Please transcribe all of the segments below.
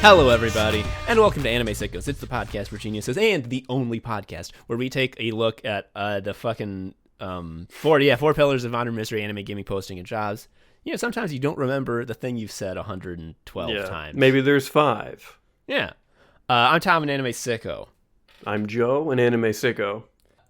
Hello, everybody, and welcome to Anime Sickos. It's the podcast where geniuses, and the only podcast where we take a look at the fucking four pillars of modern mystery, anime, gaming, posting, and jobs. You know, sometimes you don't remember the thing you've said 112 times. Maybe there's 5. Yeah. I'm Tom, an anime sicko. I'm Joe, an anime sicko.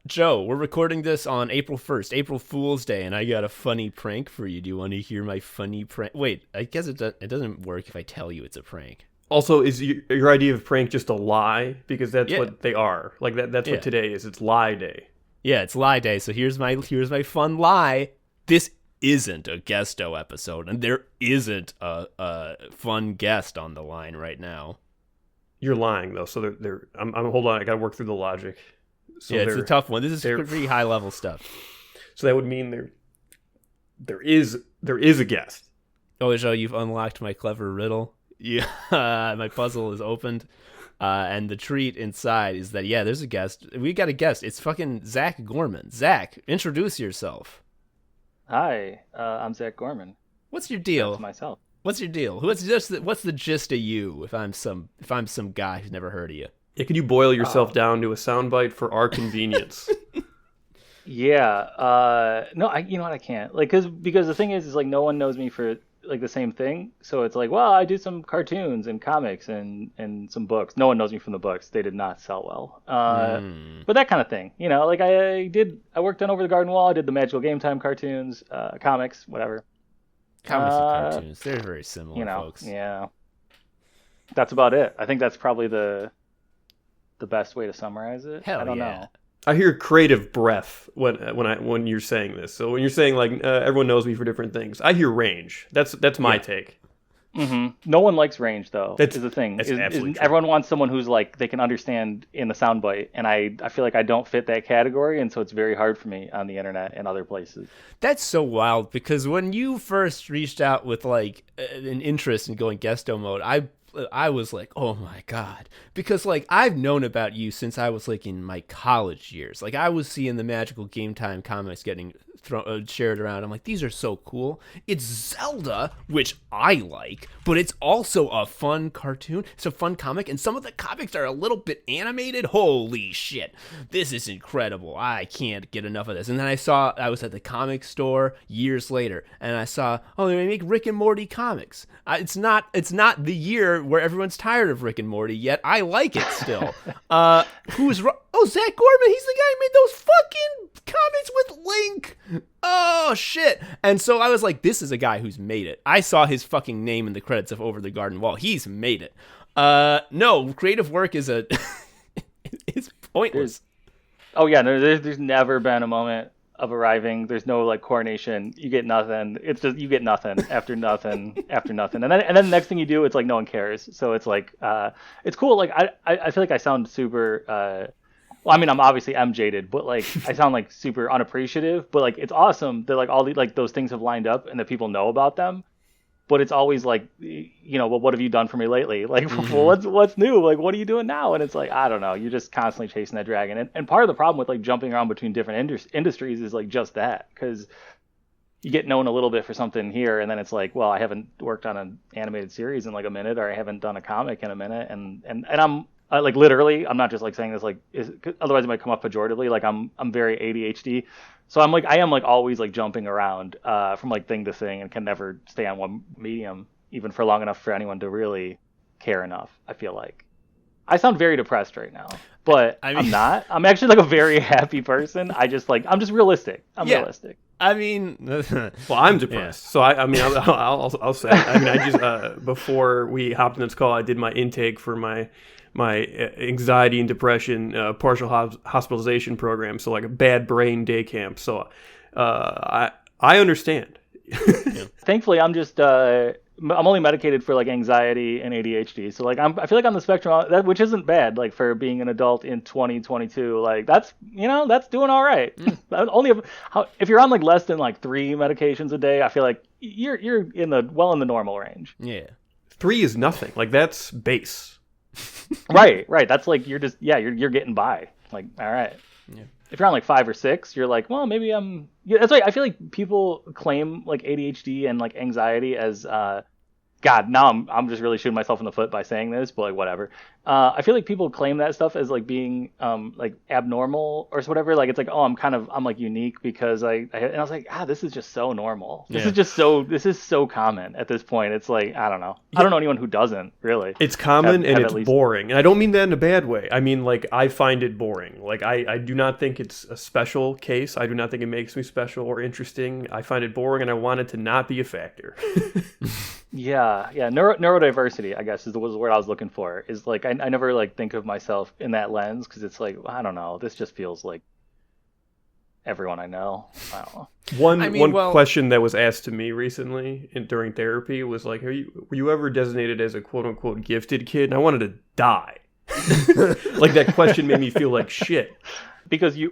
Joe, we're recording this on April 1st, April Fool's Day, and I got a funny prank for you. Do you want to hear my funny prank? Wait, I guess it doesn't work if I tell you it's a prank. Also, is your idea of prank just a lie? Because that's what they are. Like that's what today is. It's lie day. Yeah, it's lie day. So here's my fun lie. This isn't a Guesto episode, and there isn't a fun guest on the line right now. You're lying though. So I'm hold on. I got to work through the logic. So yeah, it's a tough one. This is pretty high level stuff. So that would mean there is a guest. Oh, Joe, you've unlocked my clever riddle. Yeah, my puzzle is opened, and the treat inside is that, there's a guest. We got a guest. It's fucking Zac Gorman. Zac, introduce yourself. Hi, I'm Zac Gorman. What's your deal? That's myself. What's your deal? What's the gist of you? If I'm some guy who's never heard of you. Yeah, could you boil yourself down to a soundbite for our convenience? Yeah. No, you know what? I can't. Like, because the thing is like no one knows me for like the same thing. So it's like, well, I do some cartoons and comics and some books. No one knows me from the books. They did not sell well. But that kind of thing, you know, like I worked on Over the Garden Wall. I did the Magical Game Time cartoons, comics, whatever. Comics and cartoons. They're very similar, you know, folks. Yeah. That's about it. I think that's probably the best way to summarize it. Hell I don't know. I hear creative breath when you're saying this. So when you're saying like everyone knows me for different things, I hear range. That's my take. Mm-hmm. No one likes range though. That's the thing. That's absolutely true. Everyone wants someone who's like they can understand in the soundbite, and I feel like I don't fit that category, and so it's very hard for me on the internet and other places. That's so wild because when you first reached out with like an interest in going Guesto mode, I was like, oh my God, because like I've known about you since I was like in my college years. Like I was seeing the Magical Game Time comics getting shared around. I'm like, these are so cool. It's Zelda, which I like, but it's also a fun cartoon. It's a fun comic, and some of the comics are a little bit animated. Holy shit, this is incredible. I can't get enough of this. And then I was at the comic store years later, and I saw, oh, they make Rick and Morty comics. It's not the year where everyone's tired of Rick and Morty yet. I like it still. Oh, Zac Gorman, he's the guy who made those fucking comics with Link. Oh, shit. And so I was like, this is a guy who's made it. I saw his fucking name in the credits of Over the Garden Wall. He's made it. No, creative work is it's pointless. There's never been a moment of arriving. There's no like coronation. You get nothing. It's just you get nothing after nothing after nothing. And then the next thing you do, it's like no one cares. So it's like it's cool. Like I feel like I sound super well, I mean, I'm jaded, but like I sound like super unappreciative, but like it's awesome that like all the like those things have lined up and that people know about them. But it's always like, you know, well, what have you done for me lately? Like, well, what's new? Like, what are you doing now? And it's like, I don't know. You're just constantly chasing that dragon. And part of the problem with like jumping around between different industries is like just that, because you get known a little bit for something here, and then it's like, well, I haven't worked on an animated series in like a minute, or I haven't done a comic in a minute, and I'm like literally, I'm not just like saying this like otherwise it might come up pejoratively. Like I'm very ADHD, so I am like always like jumping around from like thing to thing, and can never stay on one medium even for long enough for anyone to really care enough. I feel like I sound very depressed right now, but I'm not. I'm actually like a very happy person. I'm just realistic. I'm realistic. I mean, well, I'm depressed. Yeah. So I'll say. I mean, I just before we hopped in this call, I did my intake for my anxiety and depression partial hospitalization program. So like a bad brain day camp. So I understand. Yeah. Thankfully, I'm just I'm only medicated for like anxiety and ADHD. So like I feel like on the spectrum, which isn't bad. Like for being an adult in 2022, like that's doing all right. Only if you're on like less than like 3 medications a day, I feel like you're in the normal range. Yeah, 3 is nothing. Like that's base. Right. That's like you're getting by. Like all right. Yeah. If you're on like 5 or 6, you're like, well, maybe that's like I feel like people claim like ADHD and like anxiety as God, now I'm just really shooting myself in the foot by saying this, but like whatever. I feel like people claim that stuff as like being like abnormal or whatever. Like it's like, oh, I'm like unique because and I was like, this is just so normal. This is so common at this point. It's like, I don't know. I don't know anyone who doesn't really. It's common and it's boring. And I don't mean that in a bad way. I mean, like, I find it boring. Like, I do not think it's a special case. I do not think it makes me special or interesting. I find it boring and I want it to not be a factor. Yeah. Neurodiversity, I guess, was the word I was looking for. Is like I never like think of myself in that lens because it's like, I don't know. This just feels like everyone I know. I don't know. One question that was asked to me recently during therapy was like, were you ever designated as a quote unquote gifted kid? And I wanted to die. Like, that question made me feel like shit. Because you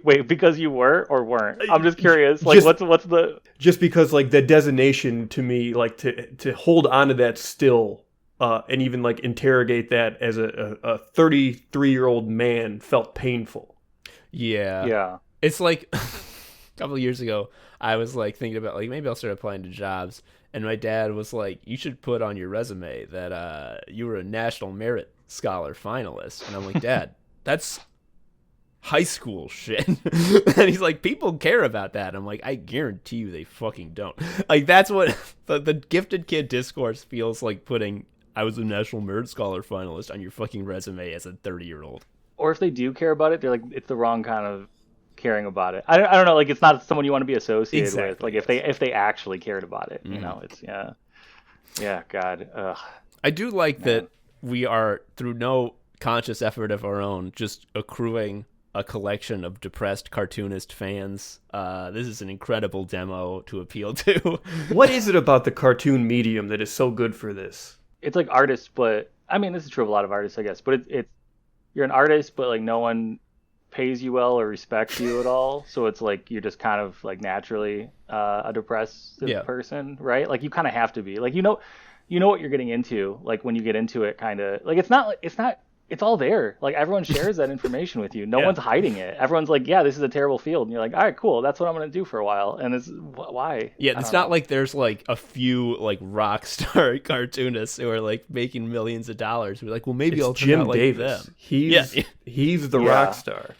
were or weren't? I'm just curious. Like, what's the? Just because, like, the designation to me, like, to hold on to that still, and even like interrogate that as a 33-year-old man felt painful. Yeah. It's like a couple of years ago, I was like thinking about like maybe I'll start applying to jobs, and my dad was like, "You should put on your resume that you were a National Merit Scholar finalist," and I'm like, "Dad, that's high school shit." And he's like, "People care about that." I'm like, "I guarantee you they fucking don't." Like, that's what the gifted kid discourse feels like, putting "I was a National Merit Scholar finalist" on your fucking resume as a 30-year-old. Or if they do care about it, they're like, it's the wrong kind of caring about it. I don't know, like, it's not someone you want to be associated with. Like, if they actually cared about it, you know, it's God. Ugh. I do like that we are, through no conscious effort of our own, just accruing a collection of depressed cartoonist fans. This is an incredible demo to appeal to. What is it about the cartoon medium that is so good for this? It's like artists, but I mean, this is true of a lot of artists, I guess. But it's you're an artist, but like no one pays you well or respects you at all. So it's like you're just kind of like naturally a depressed person, right? Like you kind of have to be. Like you know what you're getting into. Like when you get into it, kind of like it's all there. Like everyone shares that information with you. No one's hiding it. Everyone's like, yeah, this is a terrible field. And you're like, all right, cool. That's what I'm going to do for a while. And it's why? Yeah, it's not like there's like a few like rock star cartoonists who are like making millions of dollars. We're like, well, maybe I'll turn out like Davis. them. He's the rock star.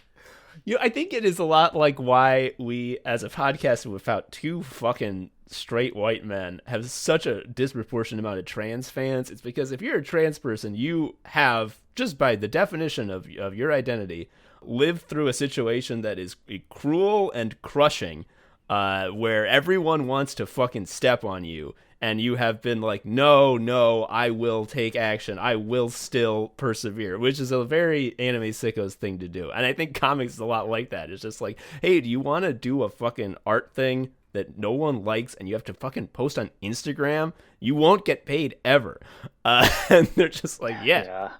I think it is a lot like why we, as a podcast without two fucking straight white men, have such a disproportionate amount of trans fans. It's because if you're a trans person, you have, just by the definition of your identity, lived through a situation that is cruel and crushing, where everyone wants to fucking step on you, and you have been like, no, I will take action. I will still persevere, which is a very anime sickos thing to do. And I think comics is a lot like that. It's just like, hey, do you want to do a fucking art thing that no one likes and you have to fucking post on Instagram? You won't get paid ever. And they're just like, yeah.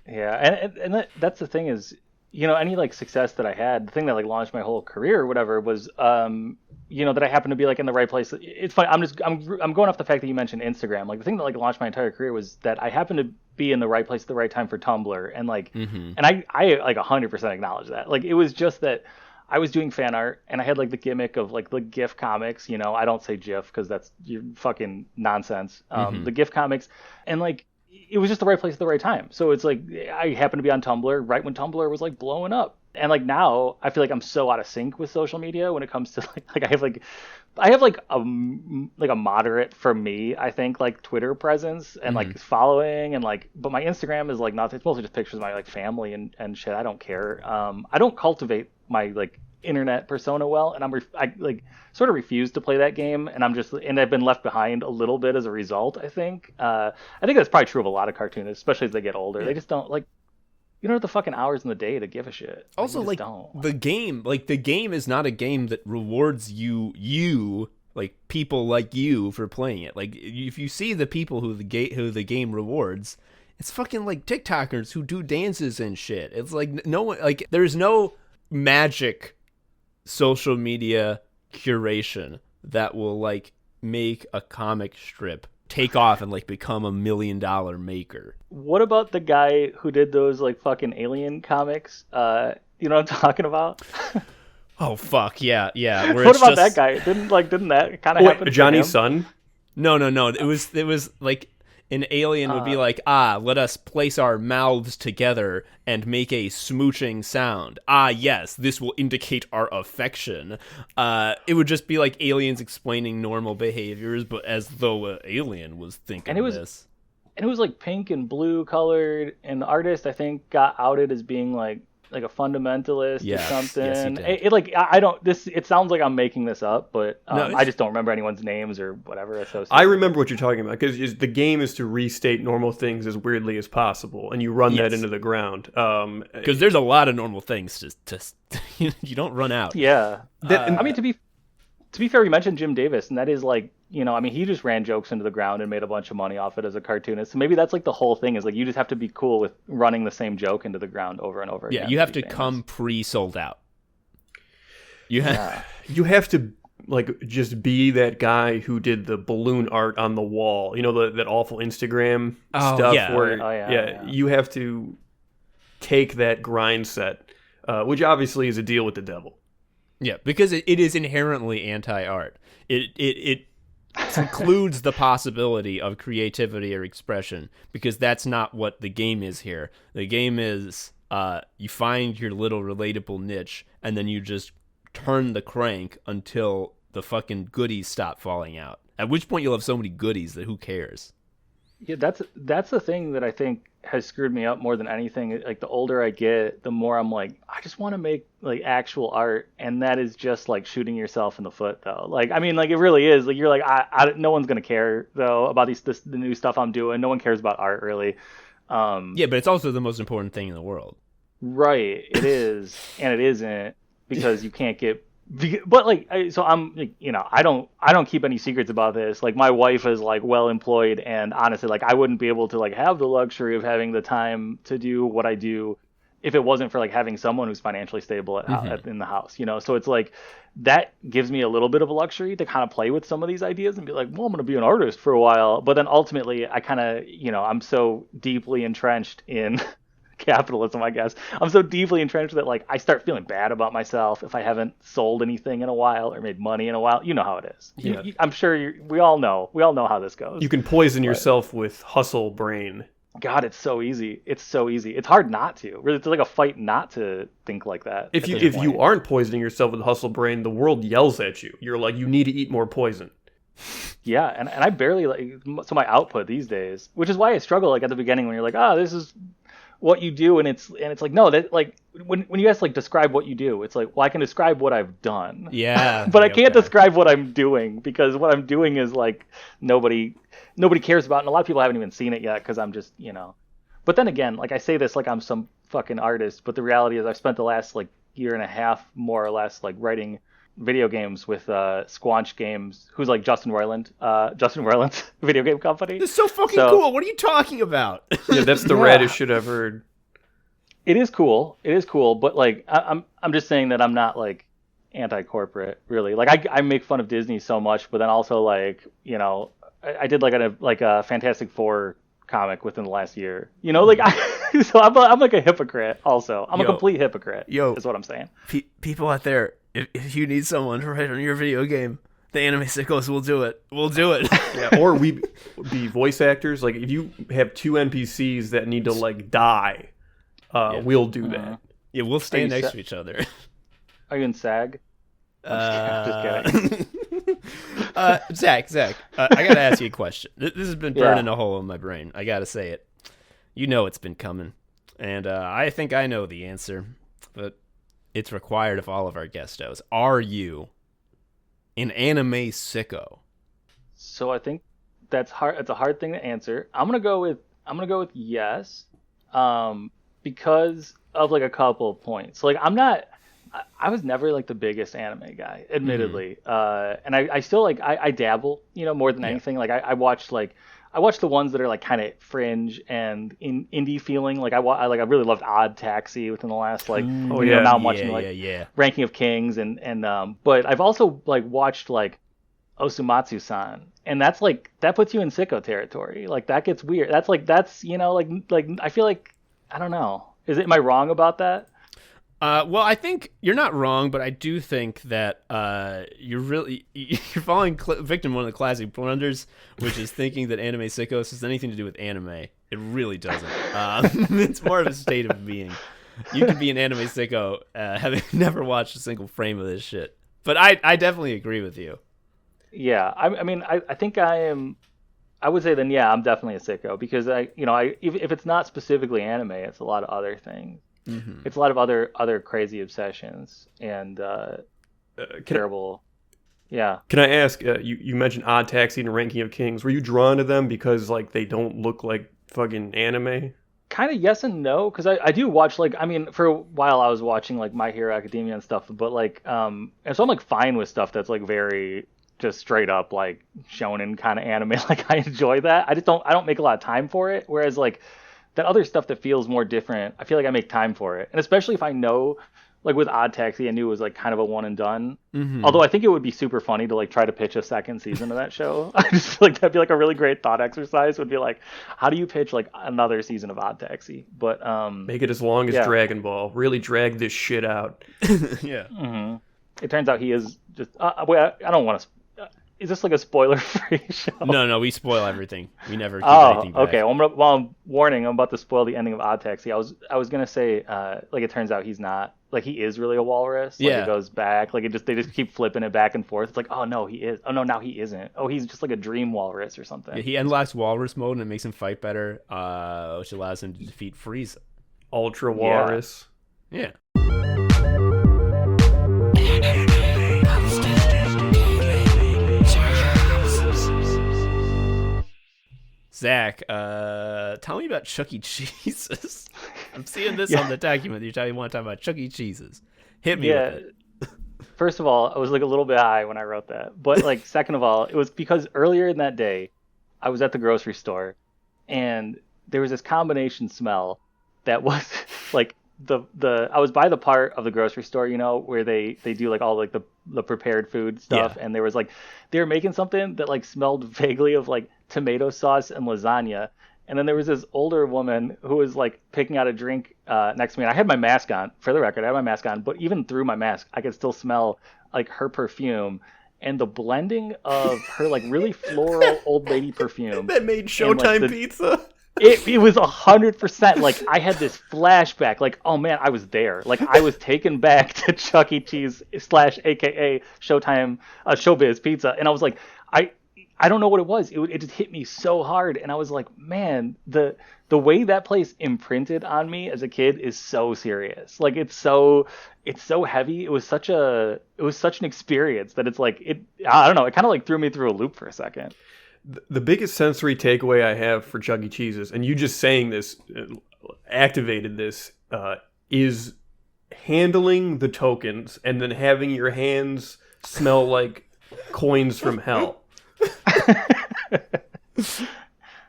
And that's the thing is, you know, any like success that I had, the thing that like launched my whole career or whatever was, you know, that I happened to be like in the right place. It's funny. I'm going off the fact that you mentioned Instagram. Like the thing that like launched my entire career was that I happened to be in the right place at the right time for Tumblr. And like, and I like 100% acknowledge that. Like, it was just that I was doing fan art and I had like the gimmick of like the GIF comics, you know, I don't say GIF because that's fucking nonsense. The GIF comics, and like, it was just the right place at the right time. So it's like, I happened to be on Tumblr right when Tumblr was like blowing up. And like now I feel like I'm so out of sync with social media when it comes to like I have a moderate, for me, I think, like Twitter presence and like following, and like, but my Instagram is like nothing. It's mostly just pictures of my like family and shit. I don't care. I don't cultivate my like internet persona well, and I like sort of refuse to play that game, and I've been left behind a little bit as a result. I think that's probably true of a lot of cartoonists, especially as they get older. They just don't like. You don't have the fucking hours in the day to give a shit. Also, like the game is not a game that rewards you like people like you for playing it. Like, if you see the people who the game rewards, it's fucking like TikTokers who do dances and shit. It's like no one, like, there's no magic social media curation that will like make a comic strip take off and like become $1 million maker. What about the guy who did those like fucking alien comics? You know what I'm talking about? Oh fuck, yeah. What about that guy? Didn't that kind of happen to Johnny him? Sun? No. It was like an alien would be like, let us place our mouths together and make a smooching sound. Yes, this will indicate our affection. It would just be like aliens explaining normal behaviors, but as though an alien was thinking this. And it was like pink and blue colored, and the artist I think got outed as being like a fundamentalist or something. Yes, he did. I don't this. It sounds like I'm making this up, but No, I just don't remember anyone's names or whatever associated. I remember what you're talking about because the game is to restate normal things as weirdly as possible, and you run that into the ground. Because there's a lot of normal things to you don't run out. Yeah, I mean to be fair, you mentioned Jim Davis, and that is like, I mean, he just ran jokes into the ground and made a bunch of money off it as a cartoonist. So maybe that's like the whole thing is like you just have to be cool with running the same joke into the ground over and over again. Yeah, you have to come pre-sold out. You have to like just be that guy who did the balloon art on the wall. That awful Instagram stuff where you have to take that grind set, which obviously is a deal with the devil. Yeah, because it is inherently anti-art. It includes the possibility of creativity or expression, because that's not what the game is here. The game is you find your little relatable niche, and then you just turn the crank until the fucking goodies stop falling out. At which point you'll have so many goodies that who cares? Yeah, that's the thing that I think has screwed me up more than anything. Like the older I get, the more I'm like, I just want to make like actual art, and that is just like shooting yourself in the foot, though. Like, I mean, like it really is. Like you're like, no one's gonna care though about the new stuff I'm doing. No one cares about art really. Yeah, but it's also the most important thing in the world. Right, it is, and it isn't, because you can't get. But like, so I'm, I don't keep any secrets about this. Like my wife is like well employed, and honestly, like I wouldn't be able to like have the luxury of having the time to do what I do if it wasn't for like having someone who's financially stable in the house, So it's like that gives me a little bit of a luxury to kind of play with some of these ideas and be like, well, I'm going to be an artist for a while. But then ultimately I kind of, I'm so deeply entrenched in capitalism, I guess. I'm so deeply entrenched that like I start feeling bad about myself if I haven't sold anything in a while or made money in a while. You know how it is. Yeah. I'm sure we all know how this goes. You can poison yourself with hustle brain. God, it's so easy. It's so easy. It's hard not to. Really, it's like a fight not to think like that. If you aren't poisoning yourself with hustle brain, the world yells at you. You're like, you need to eat more poison. Yeah, and I barely so my output these days, which is why I struggle like at the beginning when you're like, this is what you do, and it's like, no, that like when you guys like describe what you do, it's like, well, I can describe what I've done. Yeah. But I can't describe what I'm doing, because what I'm doing is like nobody cares about, and a lot of people haven't even seen it yet because I'm just, But then again, like I say this like I'm some fucking artist, but the reality is I've spent the last like year and a half more or less like writing video games with Squanch Games, who's like Justin Roiland's video game company. It's so fucking cool. What are you talking about? Yeah, that's the raddest shit I've heard. It is cool, but like I'm just saying that I'm not like anti-corporate really. Like I make fun of Disney so much, but then also like I did like a Fantastic Four comic within the last year. So I'm like a hypocrite. Also, I'm a complete hypocrite. Is what I'm saying. People out there, if you need someone to write on your video game, the Anime Sickos will do it. We'll do it. Yeah, or we be voice actors. Like if you have two NPCs that need to like die, we'll do that. Yeah, we'll stand next to each other. Are you in SAG? Just kidding. Zach, I gotta ask you a question. This has been burning a hole in my brain. I gotta say it. You know it's been coming, and I think I know the answer, but it's required of all of our guestos. Are you an anime sicko? So I think that's hard. It's a hard thing to answer. I'm gonna go with yes, because of like a couple of points. Like I was never like the biggest anime guy, admittedly. And I still like, I dabble, more than anything. Like I watch the ones that are like kind of fringe and indie feeling. Like I really loved Odd Taxi within the last like, now I'm watching Ranking of Kings and but I've also like watched like Osumatsu-san, and that's like, that puts you in sicko territory. Like that gets weird. That's I feel like, I don't know. Am I wrong about that? Well, I think you're not wrong, but I do think that you're falling victim to one of the classic blunders, which is thinking that anime sickos has anything to do with anime. It really doesn't. It's more of a state of being. You could be an anime sicko having never watched a single frame of this shit. But I definitely agree with you. Yeah, I mean, I think I am. I would say then, yeah, I'm definitely a sicko because if it's not specifically anime, it's a lot of other things. Mm-hmm. It's a lot of other crazy obsessions and terrible. Yeah. Can I ask? You mentioned Odd Taxi and Ranking of Kings. Were you drawn to them because like they don't look like fucking anime? Kind of yes and no, because I do watch for a while I was watching like My Hero Academia and stuff, but and so I'm like fine with stuff that's like very just straight up like shonen kind of anime. Like I enjoy that. I don't make a lot of time for it. Whereas like that other stuff that feels more different, I feel like I make time for it. And especially if I know, like with Odd Taxi, I knew it was like kind of a one and done. Mm-hmm. Although I think it would be super funny to like try to pitch a second season of that show. I just feel like that'd be like a really great thought exercise. Would be like, how do you pitch like another season of Odd Taxi? But make it as long as Dragon Ball. Really drag this shit out. Yeah. Mm-hmm. It turns out he is just. Wait, I don't want to. Is this like a spoiler-free show? No, we spoil everything. We never keep anything back. Okay. Well, I'm warning. I'm about to spoil the ending of Odd Taxi. I was gonna say, like it turns out he's not. Like he is really a walrus. Like it goes back. Like they just keep flipping it back and forth. It's like, oh no, he is. Oh no, now he isn't. Oh, he's just like a dream walrus or something. Yeah, he unlocks walrus mode and it makes him fight better, which allows him to defeat Frieza. Ultra walrus. Yeah. Zach, tell me about Chuck E. Cheese's. I'm seeing this on the document. You want to talk about Chuck E. Cheese's. Hit me with it. First of all, I was like a little bit high when I wrote that. But like, second of all, it was because earlier in that day, I was at the grocery store, and there was this combination smell that was like I was by the part of the grocery store, where they do like all like the prepared food stuff, and there was like they were making something that like smelled vaguely of like tomato sauce and lasagna, and then there was this older woman who was like picking out a drink next to me, and I had my mask on. For the record, I had my mask on, but even through my mask, I could still smell like her perfume. And the blending of her like really floral old lady perfume that made Showtime pizza. It was 100%. Like I had this flashback. Like, oh man, I was there. Like I was taken back to Chuck E. Cheese / AKA Showtime Showbiz Pizza, and I was like, I don't know what it was. It just hit me so hard, and I was like, man, the way that place imprinted on me as a kid is so serious. Like it's so heavy. It was such an experience that it's like I don't know. It kind of like threw me through a loop for a second. The biggest sensory takeaway I have for Chuck E. Cheese's, and you just saying this activated this, is handling the tokens and then having your hands smell like coins from hell.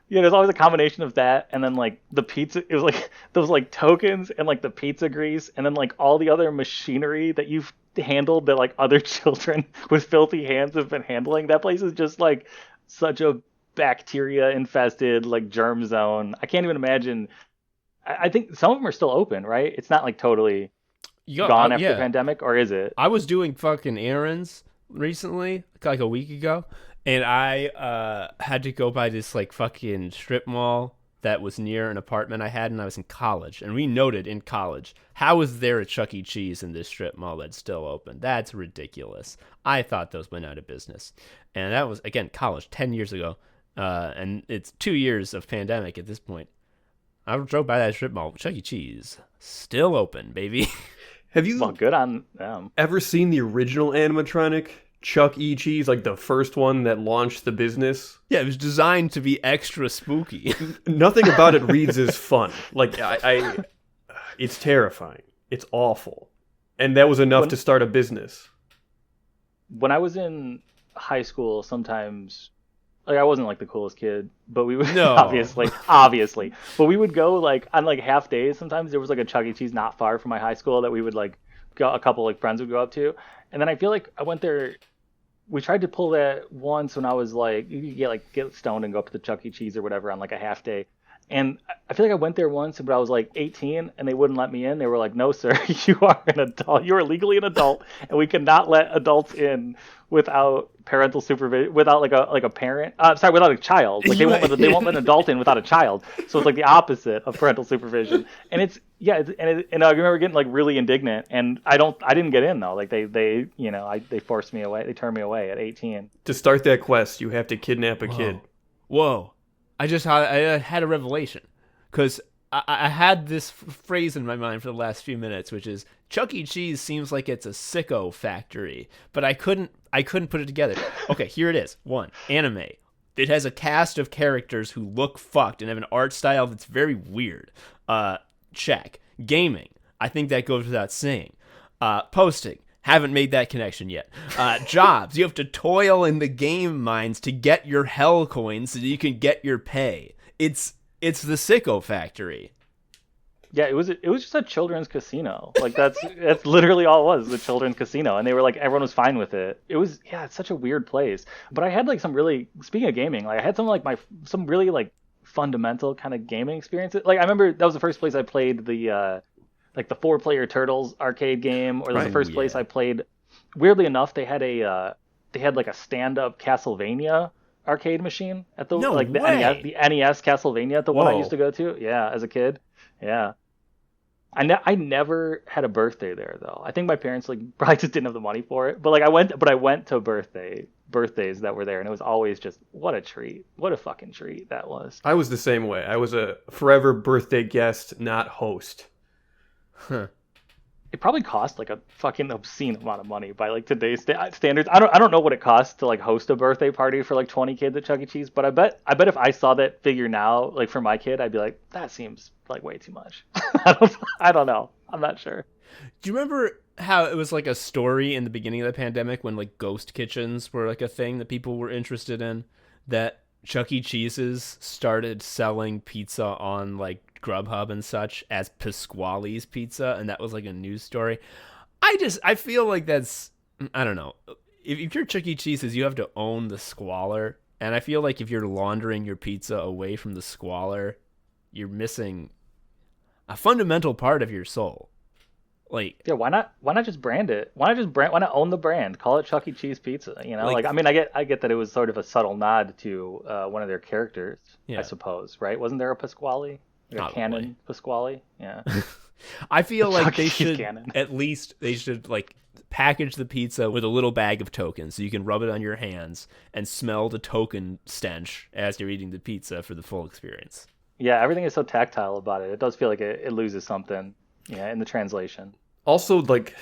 Yeah, there's always a combination of that and then like the pizza. It was like those like tokens and like the pizza grease and then like all the other machinery that you've handled that like other children with filthy hands have been handling. That place is just like such a bacteria infested like germ zone. I can't even imagine. I think some of them are still open, right? It's not like totally gone after the pandemic, or is it? I was doing fucking errands recently, like a week ago, and I had to go by this like fucking strip mall that was near an apartment I had, and I was in college. And we noted in college, how is there a Chuck E. Cheese in this strip mall that's still open? That's ridiculous. I thought those went out of business. And that was, again, college, 10 years ago. And it's 2 years of pandemic at this point. I drove by that strip mall. Chuck E. Cheese, still open, baby. Have you good on them. Ever seen the original animatronic Chuck E. Cheese, like the first one that launched the business? Yeah, it was designed to be extra spooky. Nothing about it reads as fun. Like it's terrifying. It's awful. And that was enough to start a business. When I was in high school, sometimes like I wasn't like the coolest kid, but we would obviously, but we would go like on like half days. Sometimes there was like a Chuck E. Cheese not far from my high school that we would like go. A couple like friends would go up to, and then I feel like I went there. We tried to pull that once when I was like, you could get stoned and go up to the Chuck E. Cheese or whatever on like a half day. And I feel like I went there once, but I was like 18, and they wouldn't let me in. They were like, "No, sir, you are an adult. You are legally an adult, and we cannot let adults in without parental supervision, without like a parent. Without a child. Like they won't let an adult in without a child. So it's like the opposite of parental supervision. And and I remember getting like really indignant, and I didn't get in though. Like they forced me away. They turned me away at 18. To start that quest, you have to kidnap a kid. Whoa. I had a revelation, because I had this phrase in my mind for the last few minutes, which is Chuck E. Cheese seems like it's a sicko factory, but I couldn't put it together. Okay, here it is. 1, anime. It has a cast of characters who look fucked and have an art style that's very weird. Check. Gaming. I think that goes without saying. Posting. Haven't made that connection yet. Jobs. You have to toil in the game mines to get your hell coins so that you can get your pay. It's the sicko factory. Yeah, it was just a children's casino. Like that's literally all it was, the children's casino. And they were like, everyone was fine with it. It's such a weird place. But I had like speaking of gaming, like I had some really like fundamental kind of gaming experiences. Like I remember that was the first place I played the 4-player Turtles arcade game, or the first place I played. Weirdly enough, they had like a stand-up Castlevania arcade machine at the the NES Castlevania at the one I used to go to. Yeah, as a kid. Yeah. I never had a birthday there though. I think my parents like probably just didn't have the money for it. But like I went to birthdays that were there, and it was always just what a treat. What a fucking treat that was. I was the same way. I was a forever birthday guest, not host. Huh. It probably cost like a fucking obscene amount of money by like today's standards. I don't know what it costs to like host a birthday party for like 20 kids at Chuck E. Cheese, but I bet if I saw that figure now, like for my kid, I'd be like, that seems like way too much. I don't know. I'm not sure. Do you remember how it was like a story in the beginning of the pandemic when like ghost kitchens were like a thing that people were interested in, that Chuck E. Cheese's started selling pizza on like Grubhub and such as Pasquale's Pizza, and that was like a news story. I feel like that's, I don't know. If you're Chuck E. Cheese's, you have to own the squalor, and I feel like if you're laundering your pizza away from the squalor, you're missing a fundamental part of your soul. Like, yeah, why not just brand it? Why not own the brand? Call it Chuck E. Cheese Pizza. You know, like I mean, I get that it was sort of a subtle nod to one of their characters, I suppose, right? Wasn't there a Pasquale? Like a canon Pasquale? Yeah. I feel like they should they should like package the pizza with a little bag of tokens so you can rub it on your hands and smell the token stench as you're eating the pizza for the full experience. Yeah, everything is so tactile about it. It does feel like it loses something, in the translation. Also, like,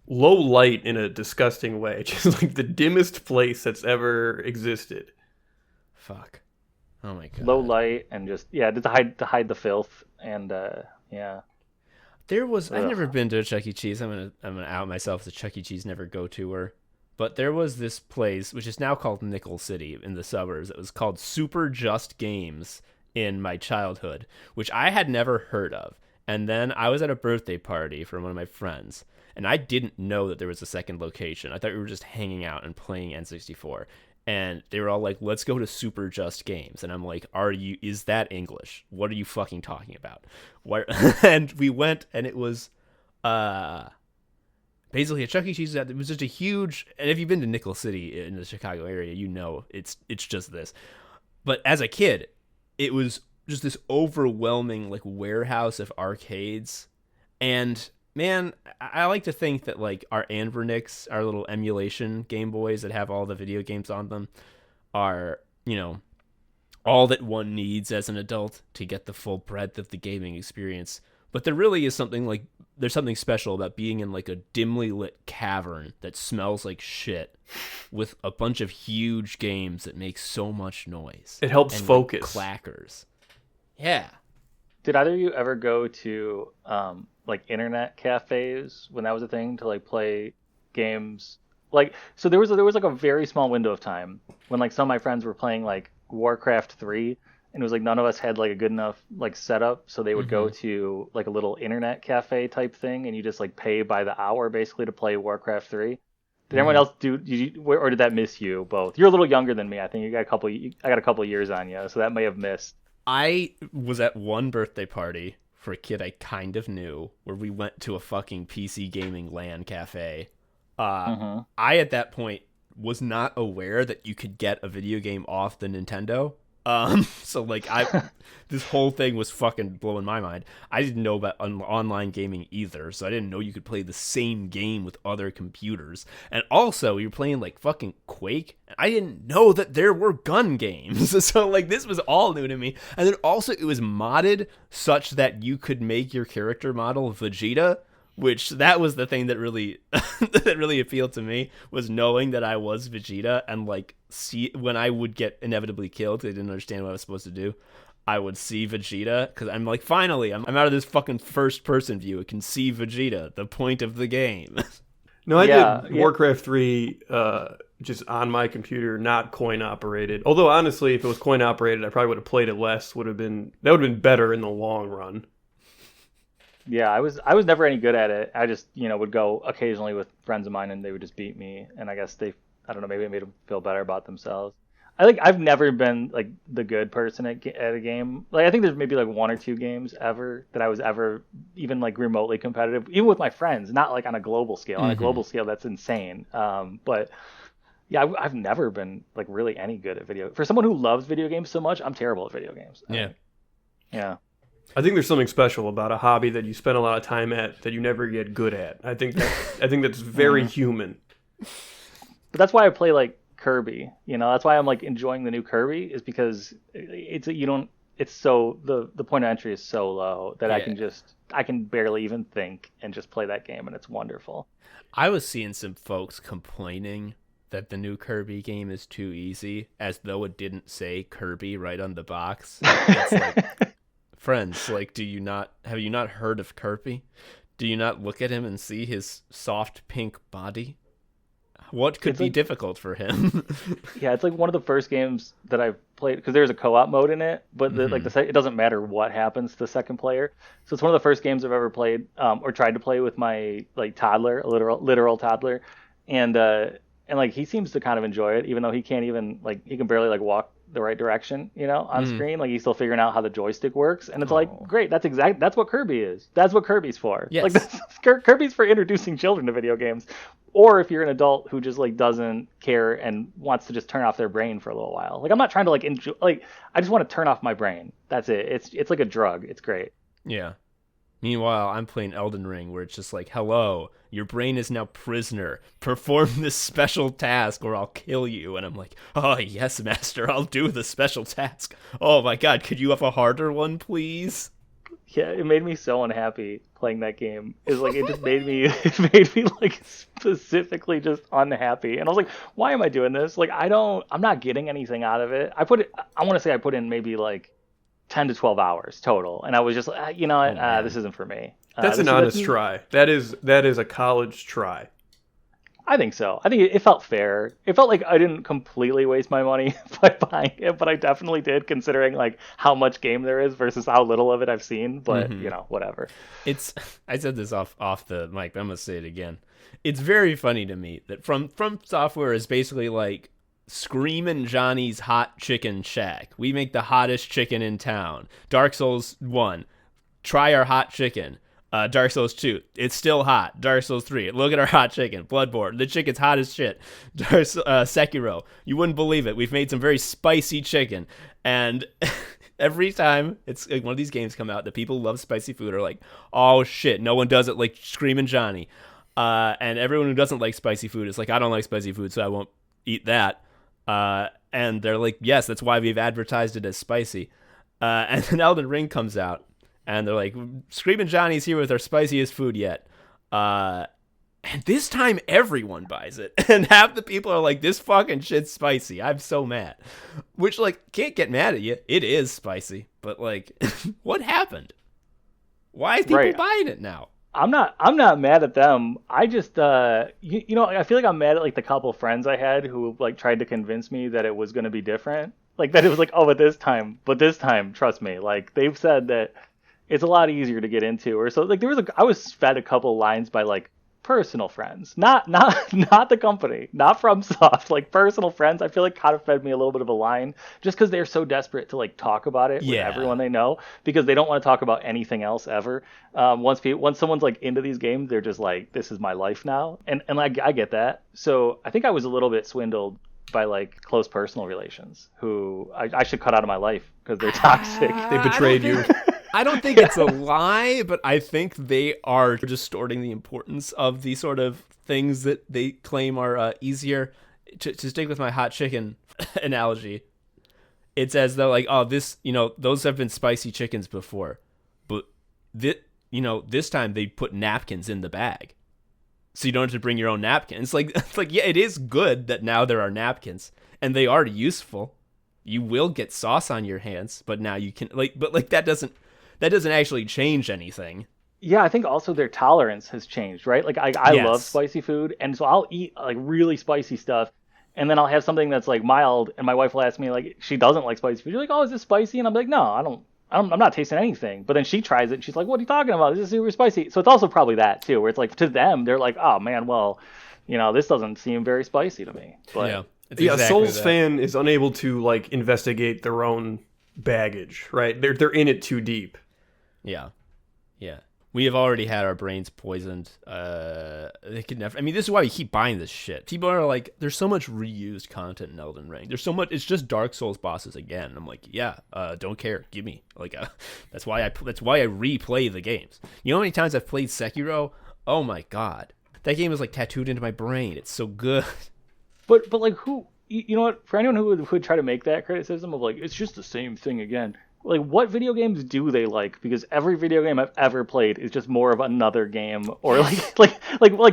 low light in a disgusting way. Just like the dimmest place that's ever existed. Fuck. Oh my god. Low light and just to hide the filth and There was I've never been to a Chuck E. Cheese. I'm gonna out myself as a Chuck E. Cheese never go tour. But there was this place which is now called Nickel City in the suburbs. It was called Super Just Games in my childhood, which I had never heard of. And then I was at a birthday party for one of my friends, and I didn't know that there was a second location. I thought we were just hanging out and playing N64. And they were all like, let's go to Super Just Games. And I'm like, is that English? What are you fucking talking about? And we went, and it was basically a Chuck E. Cheese. It was just a huge, and if you've been to Nickel City in the Chicago area, you know it's just this. But as a kid, it was just this overwhelming like warehouse of arcades. And man, I like to think that like our Anvernics, our little emulation Game Boys that have all the video games on them, are, all that one needs as an adult to get the full breadth of the gaming experience. But there really is there's something special about being in like a dimly lit cavern that smells like shit with a bunch of huge games that make so much noise. It helps and focus. Like clackers. Yeah. Did either of you ever go to like internet cafes when that was a thing to like play games? Like, so there was like a very small window of time when like some of my friends were playing like Warcraft 3, and it was like none of us had like a good enough like setup, so they would go to like a little internet cafe type thing, and you just like pay by the hour basically to play Warcraft 3. Did everyone else or did that miss you both? You're a little younger than me. I think I got a couple years on you, so that may have missed. I was at one birthday party for a kid I kind of knew where we went to a fucking PC gaming LAN cafe. I, at that point, was not aware that you could get a video game off the Nintendo. So like this whole thing was fucking blowing my mind. I didn't know about online gaming either, so I didn't know you could play the same game with other computers. And also, you're playing like fucking Quake. I didn't know that there were gun games. So like this was all new to me. And then also it was modded such that you could make your character model Vegeta, which that was the thing that really that really appealed to me, was knowing that I was Vegeta, and like see when I would get inevitably killed because I didn't understand what I was supposed to do, I would see Vegeta because I'm like, finally I'm out of this fucking first person view. I can see Vegeta, the point of the game. No, I did Warcraft 3 just on my computer, not coin operated. Although honestly, if it was coin operated, I probably would have played it less. That would have been better in the long run. Yeah, I was never any good at it. I just, would go occasionally with friends of mine and they would just beat me. And I guess I don't know, maybe it made them feel better about themselves. I've never been like the good person at a game. Like I think there's maybe like one or two games ever that I was ever even like remotely competitive, even with my friends, not like on a global scale. On a global scale, that's insane. But yeah, I've never been like really any good at video. For someone who loves video games so much, I'm terrible at video games. Yeah. I think there's something special about a hobby that you spend a lot of time at that you never get good at. I think that's very human. But that's why I play like Kirby. That's why I'm like enjoying the new Kirby, is because the point of entry is so low that I can barely even think and just play that game, and it's wonderful. I was seeing some folks complaining that the new Kirby game is too easy, as though it didn't say Kirby right on the box. It's like, friends, like, have you not heard of Kirby? Do you not look at him and see his soft pink body? What could be difficult for him? Yeah, it's like one of the first games that I've played, because there's a co-op mode in it, but it doesn't matter what happens to the second player. So it's one of the first games I've ever played or tried to play with my like toddler, a literal toddler, and like he seems to kind of enjoy it, even though he can't even he can barely like walk the right direction, on screen. Like he's still figuring out how the joystick works, and it's like, great, that's what Kirby is. That's what Kirby's for. Yes. Like Kirby's for introducing children to video games, or if you're an adult who just like doesn't care and wants to just turn off their brain for a little while. Like I'm not trying to like enjoy. Like I just want to turn off my brain. That's it. It's like a drug. It's great. Yeah. Meanwhile, I'm playing Elden Ring, where it's just like, hello, your brain is now prisoner. Perform this special task or I'll kill you. And I'm like, oh, yes, master, I'll do the special task. Oh, my God, could you have a harder one, please? Yeah, it made me so unhappy playing that game. It just made me like specifically just unhappy. And I was like, why am I doing this? Like, I'm not getting anything out of it. I want to say I put in maybe like 10 to 12 hours total, and I was just this isn't for me. That's an honest try. That is a college try. I think so. I think it felt fair. It felt like I didn't completely waste my money by buying it, but I definitely did, considering like how much game there is versus how little of it I've seen. But whatever. I said this off the mic, but I'm gonna say it again. It's very funny to me that From Software is basically like Screamin' Johnny's Hot Chicken Shack. We make the hottest chicken in town. Dark Souls 1, try our hot chicken. Dark Souls 2, it's still hot. Dark Souls 3, look at our hot chicken. Bloodborne, the chicken's hot as shit. Sekiro, you wouldn't believe it. We've made some very spicy chicken. And every time it's like one of these games come out, the people who love spicy food are like, oh shit, no one does it like Screamin' Johnny. And everyone who doesn't like spicy food is like, I don't like spicy food, so I won't eat that. And they're like, yes, that's why we've advertised it as spicy. And then Elden Ring comes out, and they're like, Screamin' Johnny's here with our spiciest food yet. And this time everyone buys it. And half the people are like, this fucking shit's spicy. I'm so mad. Which, like, can't get mad at you. It is spicy. But, like, what happened? Why is people buying it now? I'm not mad at them. I just I feel like I'm mad at like the couple friends I had who like tried to convince me that it was going to be different. Like that it was like, oh, but this time, trust me. Like they've said that it's a lot easier to get into, or so. Like I was fed a couple lines by like personal friends, not the company, not FromSoft, like personal friends, I feel like kind of fed me a little bit of a line, just because they're so desperate to like talk about it with everyone they know, because they don't want to talk about anything else ever. Once someone's like into these games, they're just like, this is my life now, and like I get that. So I think I was a little bit swindled by like close personal relations who I should cut out of my life because they're toxic. They betrayed you. I don't think it's a lie, but I think they are distorting the importance of the sort of things that they claim are easier. To stick with my hot chicken analogy, it's as though like, oh, this, those have been spicy chickens before, but this time they put napkins in the bag, so you don't have to bring your own napkin. It's like yeah, it is good that now there are napkins, and they are useful. You will get sauce on your hands, but now you can that doesn't actually change anything. Yeah, I think also their tolerance has changed, right? Like I love spicy food, and so I'll eat like really spicy stuff, and then I'll have something that's like mild, and my wife will ask me like, she doesn't like spicy food. She's like, oh, is this spicy? And I'm like, no, I'm not tasting anything. But then she tries it and she's like, what are you talking about? This is super spicy. So it's also probably that too, where it's like to them, they're like, oh man, well, this doesn't seem very spicy to me. But yeah, exactly Souls fan is unable to like investigate their own baggage, right? They're in it too deep. Yeah. We have already had our brains poisoned. They could never. I mean, this is why we keep buying this shit. People are like, "There's so much reused content in Elden Ring. There's so much. It's just Dark Souls bosses again." And I'm like, "Yeah, don't care. Give me like that's why I replay the games. You know how many times I've played Sekiro? Oh my god, that game is like tattooed into my brain. It's so good." But like who? You know what? For anyone who would try to make that criticism of like it's just the same thing again. Like, what video games do they like? Because every video game I've ever played is just more of another game, or like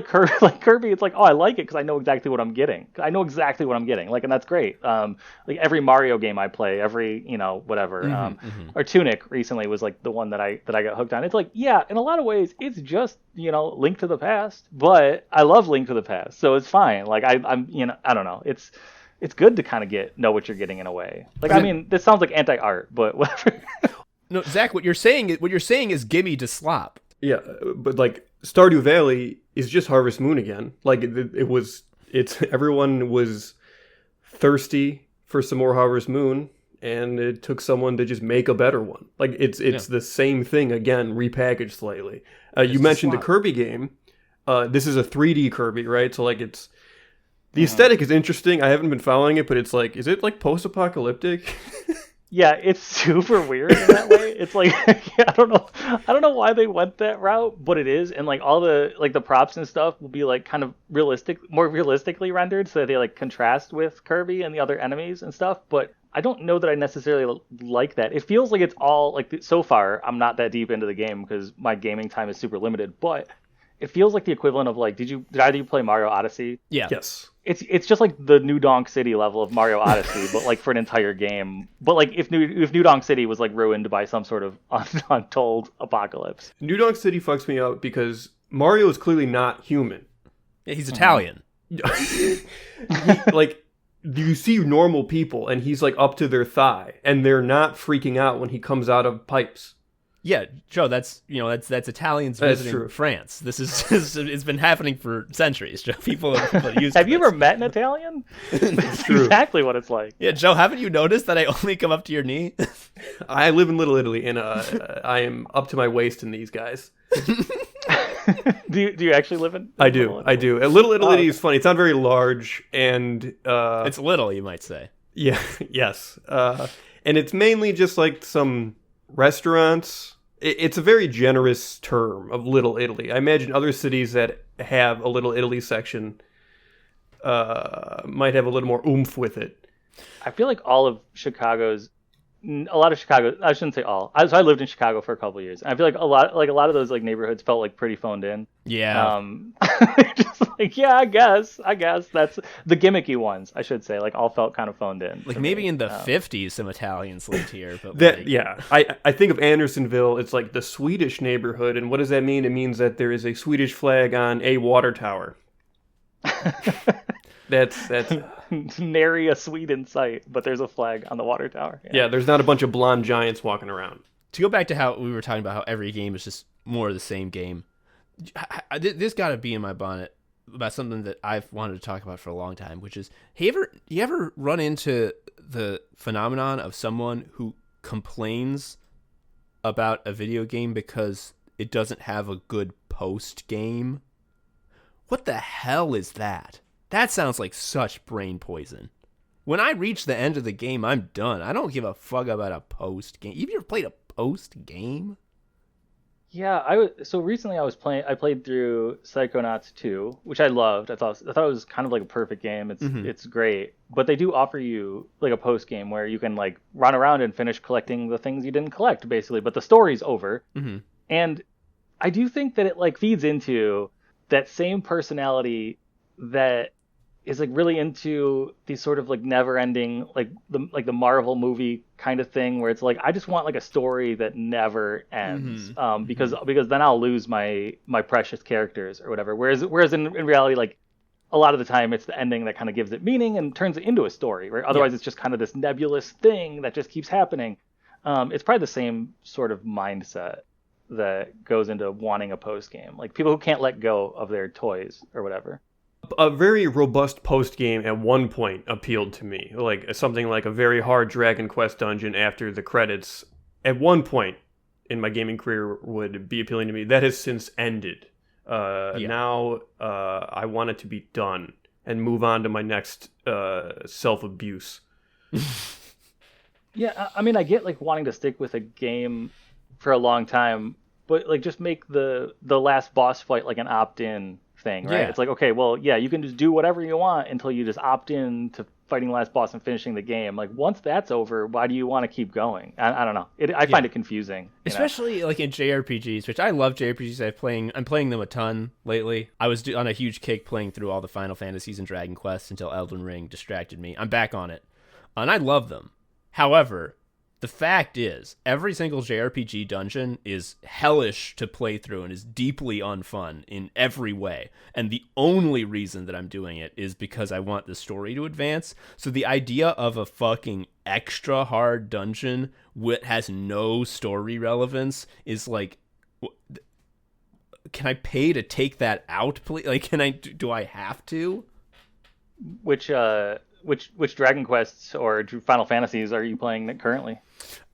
Kirby. It's like, oh, I like it because I know exactly what I'm getting. Like, and that's great. Like every Mario game I play, every whatever. Or Tunic recently was like the one that I got hooked on. It's like, yeah, in a lot of ways, it's just Link to the Past, but I love Link to the Past, so it's fine. Like I'm I don't know. It's good to kind of know what you're getting in a way. Like, I mean, this sounds like anti-art, but whatever. No, Zach, what you're saying is gimme to slop. Yeah, but like Stardew Valley is just Harvest Moon again. Like everyone was thirsty for some more Harvest Moon, and it took someone to just make a better one. Like it's the same thing again, repackaged slightly. You mentioned the Kirby game. This is a 3D Kirby, right? So like it's. The aesthetic is interesting. I haven't been following it, but it's like, is it like post-apocalyptic? Yeah, it's super weird in that way. It's like, I don't know why they went that route, but it is. And like all the props and stuff will be like kind of more realistically rendered, so that they like contrast with Kirby and the other enemies and stuff. But I don't know that I necessarily like that. It feels like it's all like, so far I'm not that deep into the game because my gaming time is super limited, but it feels like the equivalent of like, did either of you play Mario Odyssey? Yeah. Yes. It's just like the New Donk City level of Mario Odyssey, but like for an entire game. But like if New Donk City was like ruined by some sort of untold apocalypse. New Donk City fucks me up because Mario is clearly not human. Yeah, he's Italian. Like, you see normal people and he's like up to their thigh, and they're not freaking out when he comes out of pipes. Yeah, Joe, that's Italians visiting France. This is it's been happening for centuries, Joe. People use. Have you ever met an Italian? That's exactly what it's like. Yeah, Joe, haven't you noticed that I only come up to your knee? I live in Little Italy, and I am up to my waist in these guys. Do you actually live in? I do. Little Italy is funny. It's not very large, and it's little, you might say. Yeah. Yes. And it's mainly just like some restaurants. It's a very generous term of Little Italy. I imagine other cities that have a Little Italy section might have a little more oomph with it. I feel like a lot of Chicago, I shouldn't say all. So I lived in Chicago for a couple of years. And I feel like a lot of those like neighborhoods felt like pretty phoned in. Yeah. Just like, yeah, I guess that's the gimmicky ones, I should say, like all felt kind of phoned in. Like maybe in the 50s some Italians lived here, but I think of Andersonville, it's like the Swedish neighborhood, and what does that mean? It means that there is a Swedish flag on a water tower. That's nary a Swede in sight, but there's a flag on the water tower. Yeah, there's not a bunch of blonde giants walking around. To go back to how we were talking about how every game is just more of the same game, this got to be in my bonnet about something that I've wanted to talk about for a long time, which is, you ever run into the phenomenon of someone who complains about a video game because it doesn't have a good post game? What the hell is that? That sounds like such brain poison. When I reach the end of the game, I'm done. I don't give a fuck about a post game. You've ever played a post game? Yeah, so recently I played through Psychonauts 2, which I loved. I thought it was kind of like a perfect game. It's great. But they do offer you like a post game where you can like run around and finish collecting the things you didn't collect basically, but the story's over. Mm-hmm. And I do think that it like feeds into that same personality that is like really into these sort of like never ending like the Marvel movie kind of thing where it's like I just want like a story that never ends. Because then I'll lose my precious characters or whatever. Whereas in reality, like a lot of the time it's the ending that kind of gives it meaning and turns it into a story, right? Otherwise it's just kind of this nebulous thing that just keeps happening. It's probably the same sort of mindset that goes into wanting a post game, like people who can't let go of their toys or whatever. A very robust post game at one point appealed to me, like something like a very hard Dragon Quest dungeon after the credits. At one point in my gaming career would be appealing to me. That has since ended. Now I want it to be done and move on to my next self-abuse. Yeah, I mean, I get like wanting to stick with a game for a long time, but like just make the last boss fight like an opt-in thing, right? Yeah. It's like, okay, well, yeah, you can just do whatever you want until you just opt in to fighting the last boss and finishing the game. Like once that's over, why do you want to keep going? I don't know. I find it confusing, especially like in JRPGs, which I love JRPGs. I'm playing them a ton lately. I was on a huge kick playing through all the Final Fantasies and Dragon Quest until Elden Ring distracted me. I'm back on it, and I love them. However, the fact is, every single JRPG dungeon is hellish to play through and is deeply unfun in every way. And the only reason that I'm doing it is because I want the story to advance. So the idea of a fucking extra hard dungeon that has no story relevance is like, can I pay to take that out, please? Like, do I have to? Which Dragon Quests or Final Fantasies are you playing currently?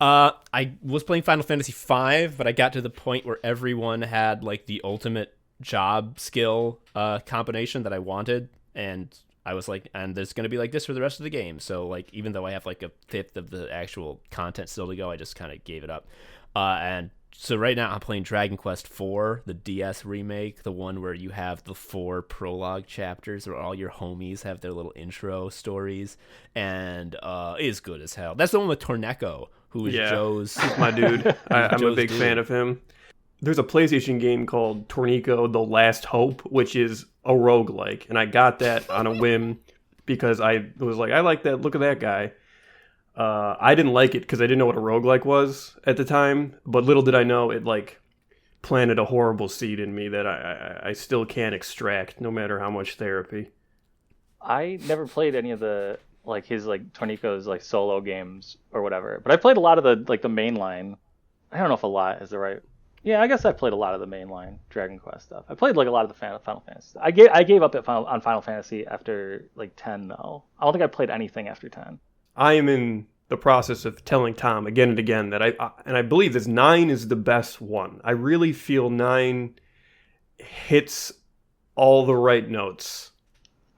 I was playing Final Fantasy V, but I got to the point where everyone had like the ultimate job skill combination that I wanted, and I was like, and there's going to be like this for the rest of the game. So like, even though I have like a fifth of the actual content still to go, I just kind of gave it up. And so right now I'm playing Dragon Quest IV, the DS remake, the one where you have the 4 prologue chapters where all your homies have their little intro stories, and it is good as hell. That's the one with Torneko, who is Joe's... my dude. I'm a big fan of him. There's a PlayStation game called Torneko The Last Hope, which is a roguelike, and I got that on a whim because I was like, I like that, look at that guy. I didn't like it because I didn't know what a roguelike was at the time, but little did I know it like planted a horrible seed in me that I still can't extract no matter how much therapy. I never played any of the like his like Torneko's like solo games or whatever, but I played a lot of the like the mainline. I don't know if a lot is the right. Yeah, I guess I played a lot of the mainline Dragon Quest stuff. I played like a lot of the Final Fantasy. I gave up on Final Fantasy after like 10 though. I don't think I played anything after 10. I am in the process of telling Tom again and again that I believe this 9 is the best one. I really feel 9 hits all the right notes.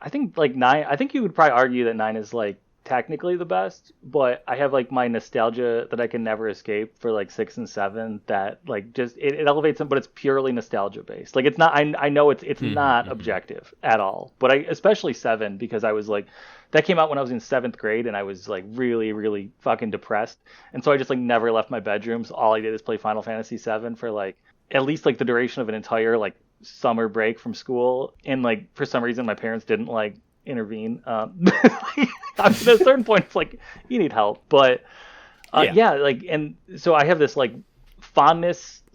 I think like 9. I think you would probably argue that 9 is like technically the best, but I have like my nostalgia that I can never escape for like 6 and 7. That like just it elevates them, but it's purely nostalgia based. Like it's not. I know it's not objective at all. But I especially 7 because I was like. That came out when I was in 7th grade, and I was like really, really fucking depressed. And so I just like never left my bedroom. So all I did is play Final Fantasy 7 for like at least like the duration of an entire like summer break from school. And like for some reason, my parents didn't like intervene. At a certain point, it's like you need help. But like, and so I have this like fondness /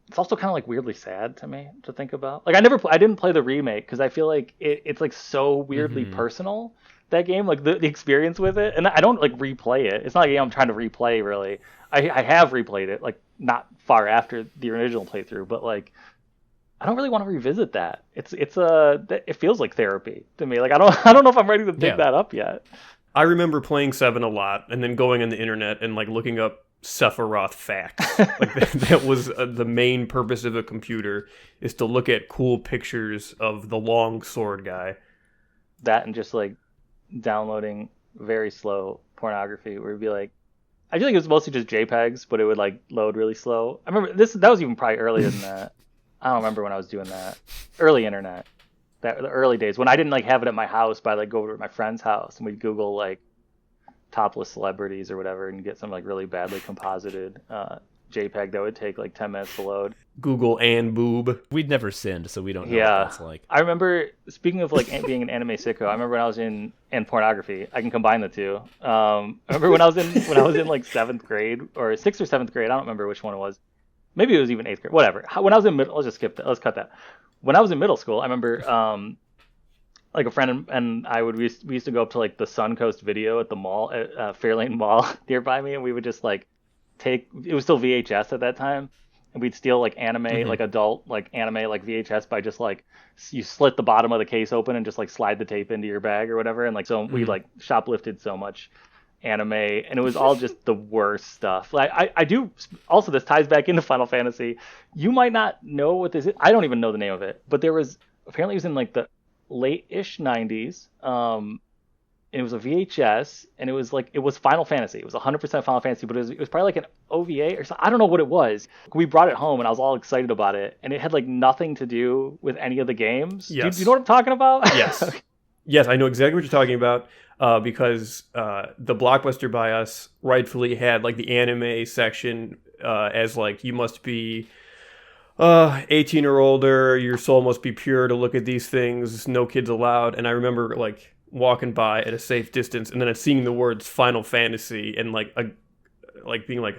it's also kind of like weirdly sad to me to think about. Like I didn't play the remake because I feel like it's like so weirdly personal, that game, like the experience with it. And I don't like replay it. It's not a game I'm trying to replay really. I have replayed it like not far after the original playthrough, but like I don't really want to revisit that. It feels like therapy to me. Like I don't know if I'm ready to pick that up yet. I remember playing 7 a lot and then going on the internet and like looking up Sephiroth facts. Like that was the main purpose of a computer, is to look at cool pictures of the long sword guy. That and just like downloading very slow pornography where it'd be like, I feel like it was mostly just JPEGs, but it would like load really slow. I remember that was even probably earlier than that. I don't remember when I was doing that. Early internet. The early days when I didn't like have it at my house, but I'd like go over to my friend's house and we'd Google like topless celebrities or whatever and get some like really badly composited JPEG that would take like 10 minutes to load. Google and boob. We'd never sinned, so we don't know what that's like. I remember, speaking of like being an anime sicko, I remember when I was in pornography. I can combine the two. I remember when I was in like 7th grade or 6th or 7th grade. I don't remember which one it was. Maybe it was even 8th grade. Whatever. When I was in middle, let's just skip that. Let's cut that. When I was in middle school, I remember like a friend and I we used to go up to like the Suncoast Video at the mall at Fairlane Mall nearby me, and we would just like it was still VHS at that time, and we'd steal like anime, like adult like anime like VHS by just like you slit the bottom of the case open and just like slide the tape into your bag or whatever, and like so we like shoplifted so much anime, and it was all just the worst stuff. Like I do also, this ties back into Final Fantasy. You might not know what this is. I don't even know the name of it, but there was apparently it was in like the late-ish 90s. It was a VHS, and it was Final Fantasy. It was 100% Final Fantasy, but it was probably like an OVA or something. I don't know what it was. We brought it home, and I was all excited about it, and it had like nothing to do with any of the games. Yes. Do you know what I'm talking about? Yes. Yes, I know exactly what you're talking about, because the Blockbuster by us rightfully had like the anime section as like, you must be 18 or older, your soul must be pure to look at these things, no kids allowed. And I remember like walking by at a safe distance and then seeing the words Final Fantasy and like being like,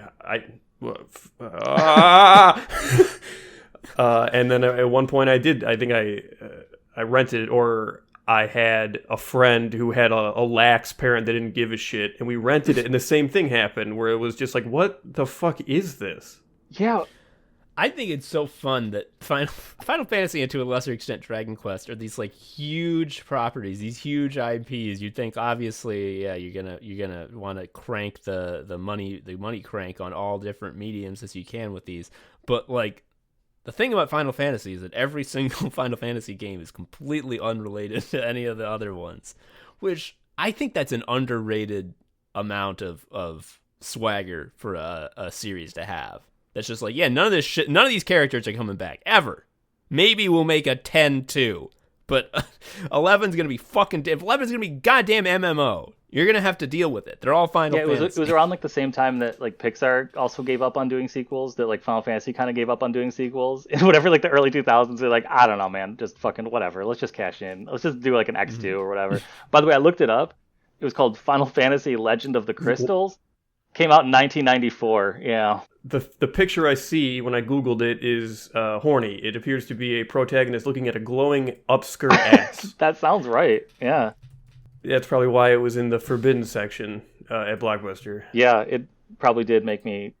and then at one point I think I rented it, or I had a friend who had a lax parent that didn't give a shit, and we rented it, and the same thing happened where it was just like, what the fuck is this? Yeah. I think it's so fun that Final Fantasy, and to a lesser extent Dragon Quest, are these like huge properties, these huge IPs. You'd think obviously, yeah, you're gonna want to crank the money crank on all different mediums as you can with these. But like, the thing about Final Fantasy is that every single Final Fantasy game is completely unrelated to any of the other ones, which I think that's an underrated amount of swagger for a series to have. That's just like, yeah, none of this shit, none of these characters are coming back ever. Maybe we'll make a 10-2, but 11's gonna be fucking. If 11's gonna be goddamn MMO, you're gonna have to deal with it. They're all Final Fantasy. It was around like the same time that like Pixar also gave up on doing sequels. That like Final Fantasy kind of gave up on doing sequels. And whatever, like the early 2000s, they're like, I don't know, man, just fucking whatever. Let's just cash in. Let's just do like an X2 or whatever. By the way, I looked it up. It was called Final Fantasy Legend of the Crystals. Came out in 1994. Yeah. The picture I see when I Googled it is horny. It appears to be a protagonist looking at a glowing upskirt ass. That sounds right. Yeah. That's probably why it was in the forbidden section at Blockbuster. Yeah, it probably did make me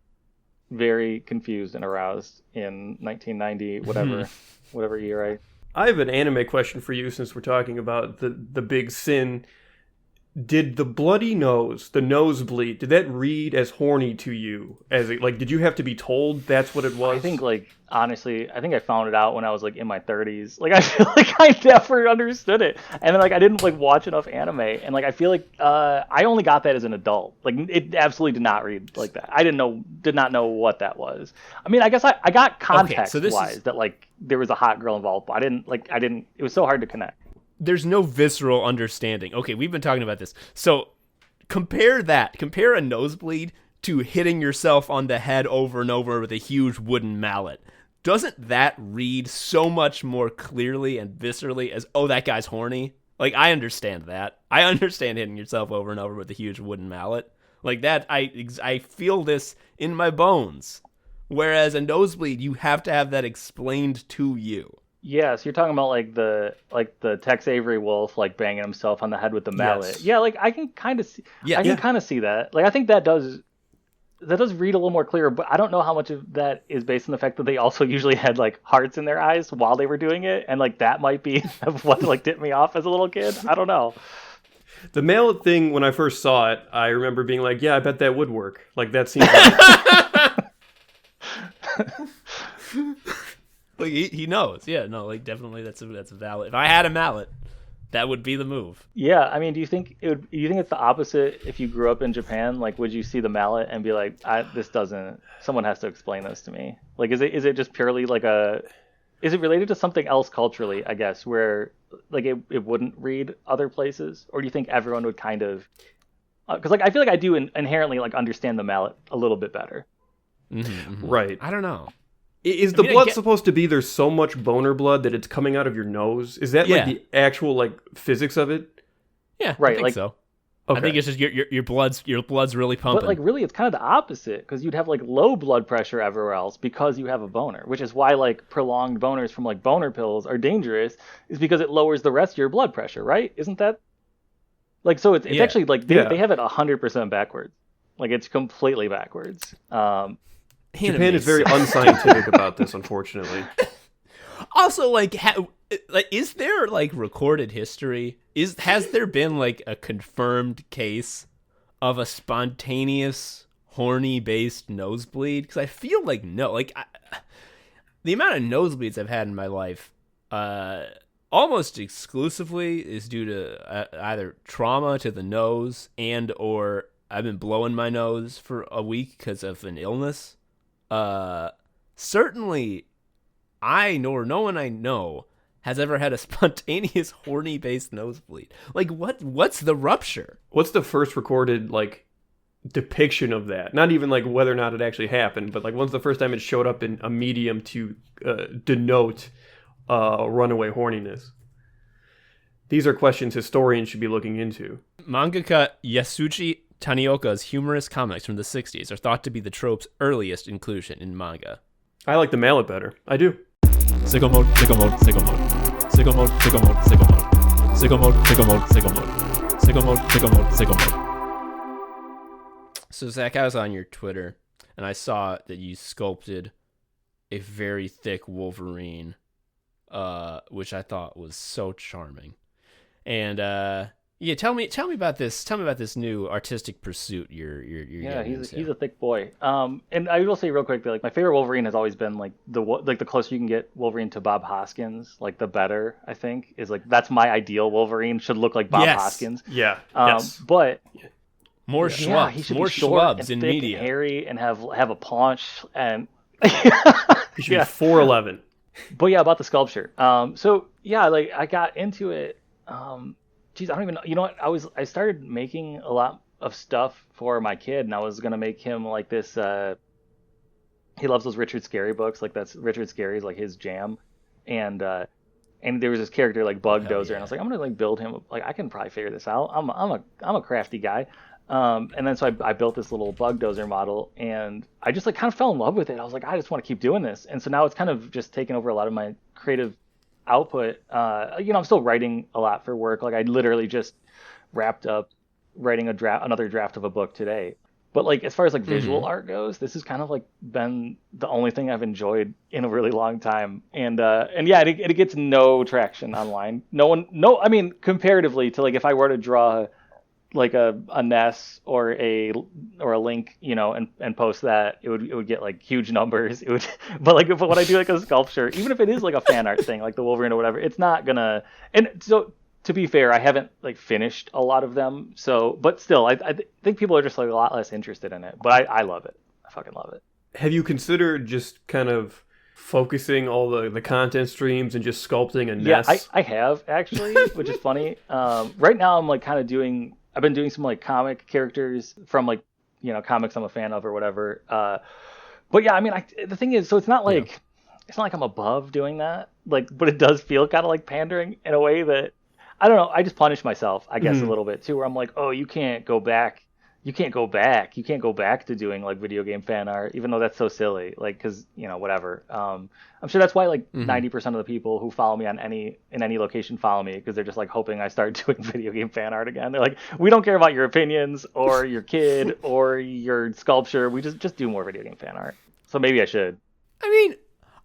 very confused and aroused in 1990, whatever year I have an anime question for you, since we're talking about the big sin. Did the bloody nose, the nosebleed, did that read as horny to you? As it, like, did you have to be told that's what it was? I think, like, honestly, I think I found it out when I was like in my 30s. Like, I feel like I never understood it, and then like I didn't like watch enough anime, and like I feel like I only got that as an adult. Like, it absolutely did not read like that. I did not know what that was. I mean, I guess I got context wise that like there was a hot girl involved, but I didn't. It was so hard to connect. There's no visceral understanding. Okay, we've been talking about this. So compare a nosebleed to hitting yourself on the head over and over with a huge wooden mallet. Doesn't that read so much more clearly and viscerally as, oh, that guy's horny? Like, I understand that. I understand hitting yourself over and over with a huge wooden mallet. Like that, I feel this in my bones. Whereas a nosebleed, you have to have that explained to you. Yeah, so you're talking about like the Tex Avery wolf like banging himself on the head with the mallet. Yes. Yeah, like I can kind of see. Yeah, I can kind of see that. Like I think that does that does read a little more clear, but I don't know how much of that is based on the fact that they also usually had like hearts in their eyes while they were doing it, and like that might be what like tipped me off as a little kid. I don't know. The mallet thing, when I first saw it, I remember being like, yeah, I bet that would work. Like, that seems like... Like, he knows. Yeah, no, like, definitely that's a valid... If I had a mallet, that would be the move. Yeah, I mean, do you think it's the opposite if you grew up in Japan? Like, would you see the mallet and be like, this doesn't... Someone has to explain this to me. Like, is it just purely like a... Is it related to something else culturally, I guess, where like it wouldn't read other places? Or do you think everyone would kind of... Because like I feel like I do inherently like understand the mallet a little bit better. Right. I don't know. Is the blood supposed to be there's so much boner blood that it's coming out of your nose? Is that like the actual like physics of it? Yeah, right. I think like, so. Okay. I think it's just your blood's really pumping. But like really, it's kind of the opposite because you'd have like low blood pressure everywhere else because you have a boner, which is why like prolonged boners from like boner pills are dangerous, is because it lowers the rest of your blood pressure, right? Isn't that like so? It's actually like they have it 100% backwards. Like it's completely backwards. Japan is very unscientific about this, unfortunately. Also, like, is there like recorded history? Has there been like a confirmed case of a spontaneous horny-based nosebleed? Because I feel like no. Like, the amount of nosebleeds I've had in my life, almost exclusively is due to either trauma to the nose or I've been blowing my nose for a week because of an illness. Certainly, no one I know has ever had a spontaneous horny-based nosebleed. Like, what's the rupture? What's the first recorded, like, depiction of that? Not even, like, whether or not it actually happened, but, like, when's the first time it showed up in a medium to denote runaway horniness? These are questions historians should be looking into. Mangaka Yasuji Tanioka's humorous comics from the 60s are thought to be the trope's earliest inclusion in manga. I like the mallet better. I do. Sicko mode, sicko mode, sicko mode. Sicko mode, sicko mode, sicko mode. Sicko mode, sicko mode, sicko mode. Sicko mode, sicko mode, sicko mode. So, Zach, I was on your Twitter, and I saw that you sculpted a very thick Wolverine, which I thought was so charming. And yeah, tell me about this. Tell me about this new artistic pursuit you're getting into. He's a thick boy. And I will say real quick that like my favorite Wolverine has always been like the closer you can get Wolverine to Bob Hoskins, like the better. I think is like that's my ideal Wolverine should look like Bob Hoskins. Yeah. But more schlubs, he should more be short schlubs and in thick media, and hairy, and have a paunch and. He should be 4'11". But yeah, about the sculpture. So yeah, like I got into it. Geez, I don't even know. You know what? I started making a lot of stuff for my kid, and I was gonna make him like this. He loves those Richard Scarry books. Like that's Richard Scarry's like his jam, and there was this character like Bug Dozer, and I was like, I'm gonna like build him. Like I can probably figure this out. I'm a crafty guy. And then so I built this little Bug Dozer model, and I just like kind of fell in love with it. I was like, I just want to keep doing this, and so now it's kind of just taken over a lot of my creative output. I'm still writing a lot for work. Like I literally just wrapped up writing another draft of a book today. But like as far as like visual art goes, this has kind of like been the only thing I've enjoyed in a really long time. And yeah, it gets no traction online. I mean, comparatively to like if I were to draw like a Ness or a Link, and post that, it would get like huge numbers. It would, but when I do like a sculpture, even if it is like a fan art thing, like the Wolverine or whatever, it's not gonna. And so to be fair, I haven't like finished a lot of them. So, but still, I think people are just like a lot less interested in it. But I love it. I fucking love it. Have you considered just kind of focusing all the content streams and just sculpting a Ness? Yeah, I have actually, which is funny. Right now I'm like kind of doing. I've been doing some like comic characters from like, comics I'm a fan of or whatever. But yeah, I mean, the thing is, so it's not like I'm above doing that. Like, but it does feel kind of like pandering in a way that I don't know. I just punish myself, I guess, a little bit too, where I'm like, oh, you can't go back you can't go back. You can't go back to doing like video game fan art, even though that's so silly. Like, because whatever. I'm sure that's why like 90% of the people who follow me in any location follow me, because they're just like hoping I start doing video game fan art again. They're like, we don't care about your opinions or your kid or your sculpture. We just do more video game fan art. So maybe I should. I mean,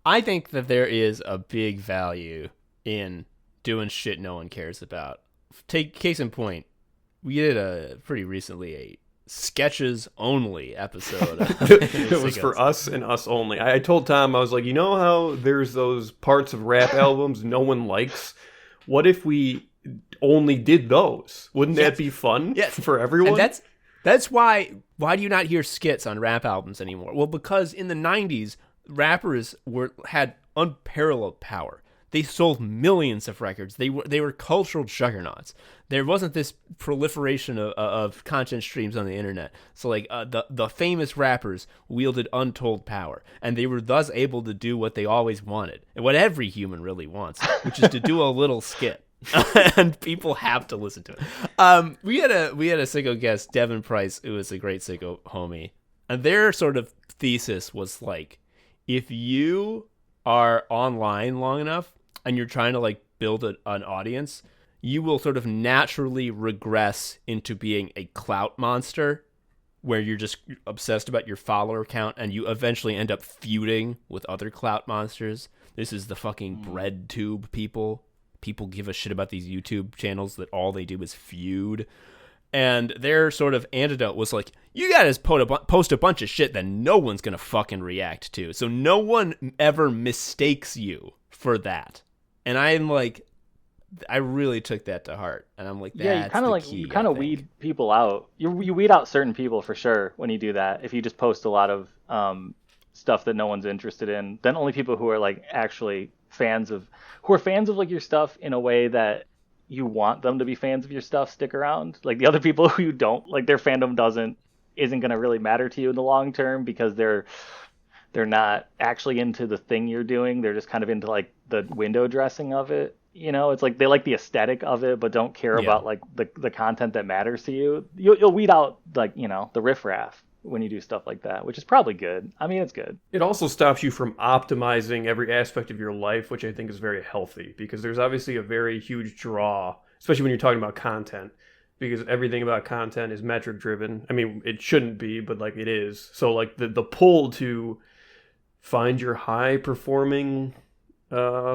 I think that there is a big value in doing shit no one cares about. Take case in point, we did pretty recently a sketches only episode. It was for us and us only. I told Tom, I was like, you know how there's those parts of rap albums no one likes? What if we only did those? Wouldn't that be fun for everyone? And that's why do you not hear skits on rap albums anymore? Well, because in the 90s, rappers had unparalleled power. They sold millions of records. They were cultural juggernauts. There wasn't this proliferation of content streams on the internet. So like the famous rappers wielded untold power, and they were thus able to do what they always wanted, and what every human really wants, which is to do a little skit. And people have to listen to it. We had a sicko guest, Devin Price, who was a great sicko homie, and their sort of thesis was like, if you are online long enough and you're trying to like build an audience, you will sort of naturally regress into being a clout monster, where you're just obsessed about your follower count, and you eventually end up feuding with other clout monsters. This is the fucking bread tube people. People give a shit about these YouTube channels that all they do is feud. And their sort of antidote was like, you gotta post a bunch of shit that no one's gonna fucking react to, so no one ever mistakes you for that. And I'm like, I really took that to heart, and I'm like, that's you kind of weed people out. You weed out certain people for sure when you do that. If you just post a lot of stuff that no one's interested in, then only people who are like actually fans of like your stuff in a way that you want them to be fans of your stuff stick around. Like the other people who you don't like, their fandom isn't going to really matter to you in the long term, because they're not actually into the thing you're doing. They're just kind of into like the window dressing of it. It's like they like the aesthetic of it, but don't care about like the content that matters to you. You'll weed out like, the riffraff when you do stuff like that, which is probably good. I mean, it's good. It also stops you from optimizing every aspect of your life, which I think is very healthy, because there's obviously a very huge draw, especially when you're talking about content, because everything about content is metric driven. I mean, it shouldn't be, but like it is. So like the pull to find your high performing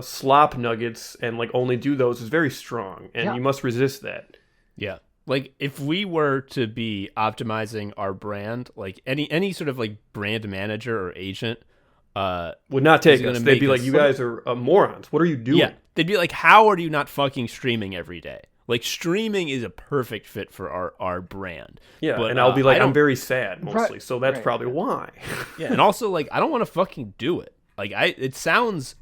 slop nuggets and like only do those is very strong, and you must resist that. Yeah. Like if we were to be optimizing our brand, like any sort of like brand manager or agent would not take us. They'd be like, you guys are morons. What are you doing? Yeah. They'd be like, how are you not fucking streaming every day? Like streaming is a perfect fit for our brand. Yeah. But, and I'll be like, I'm very sad mostly. So that's probably why. Yeah. And also like, I don't want to fucking do it. Like it sounds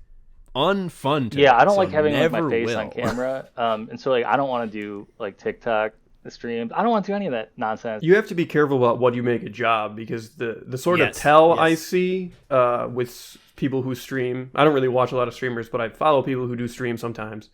unfun to me. Yeah. I don't so like having like, my face will. on camera. And so like, I don't want to do like TikTok, the streams. I don't want to do any of that nonsense. You have to be careful about what you make a job, because the sort of tell I see with people who stream, I don't really watch a lot of streamers, but I follow people who do stream sometimes.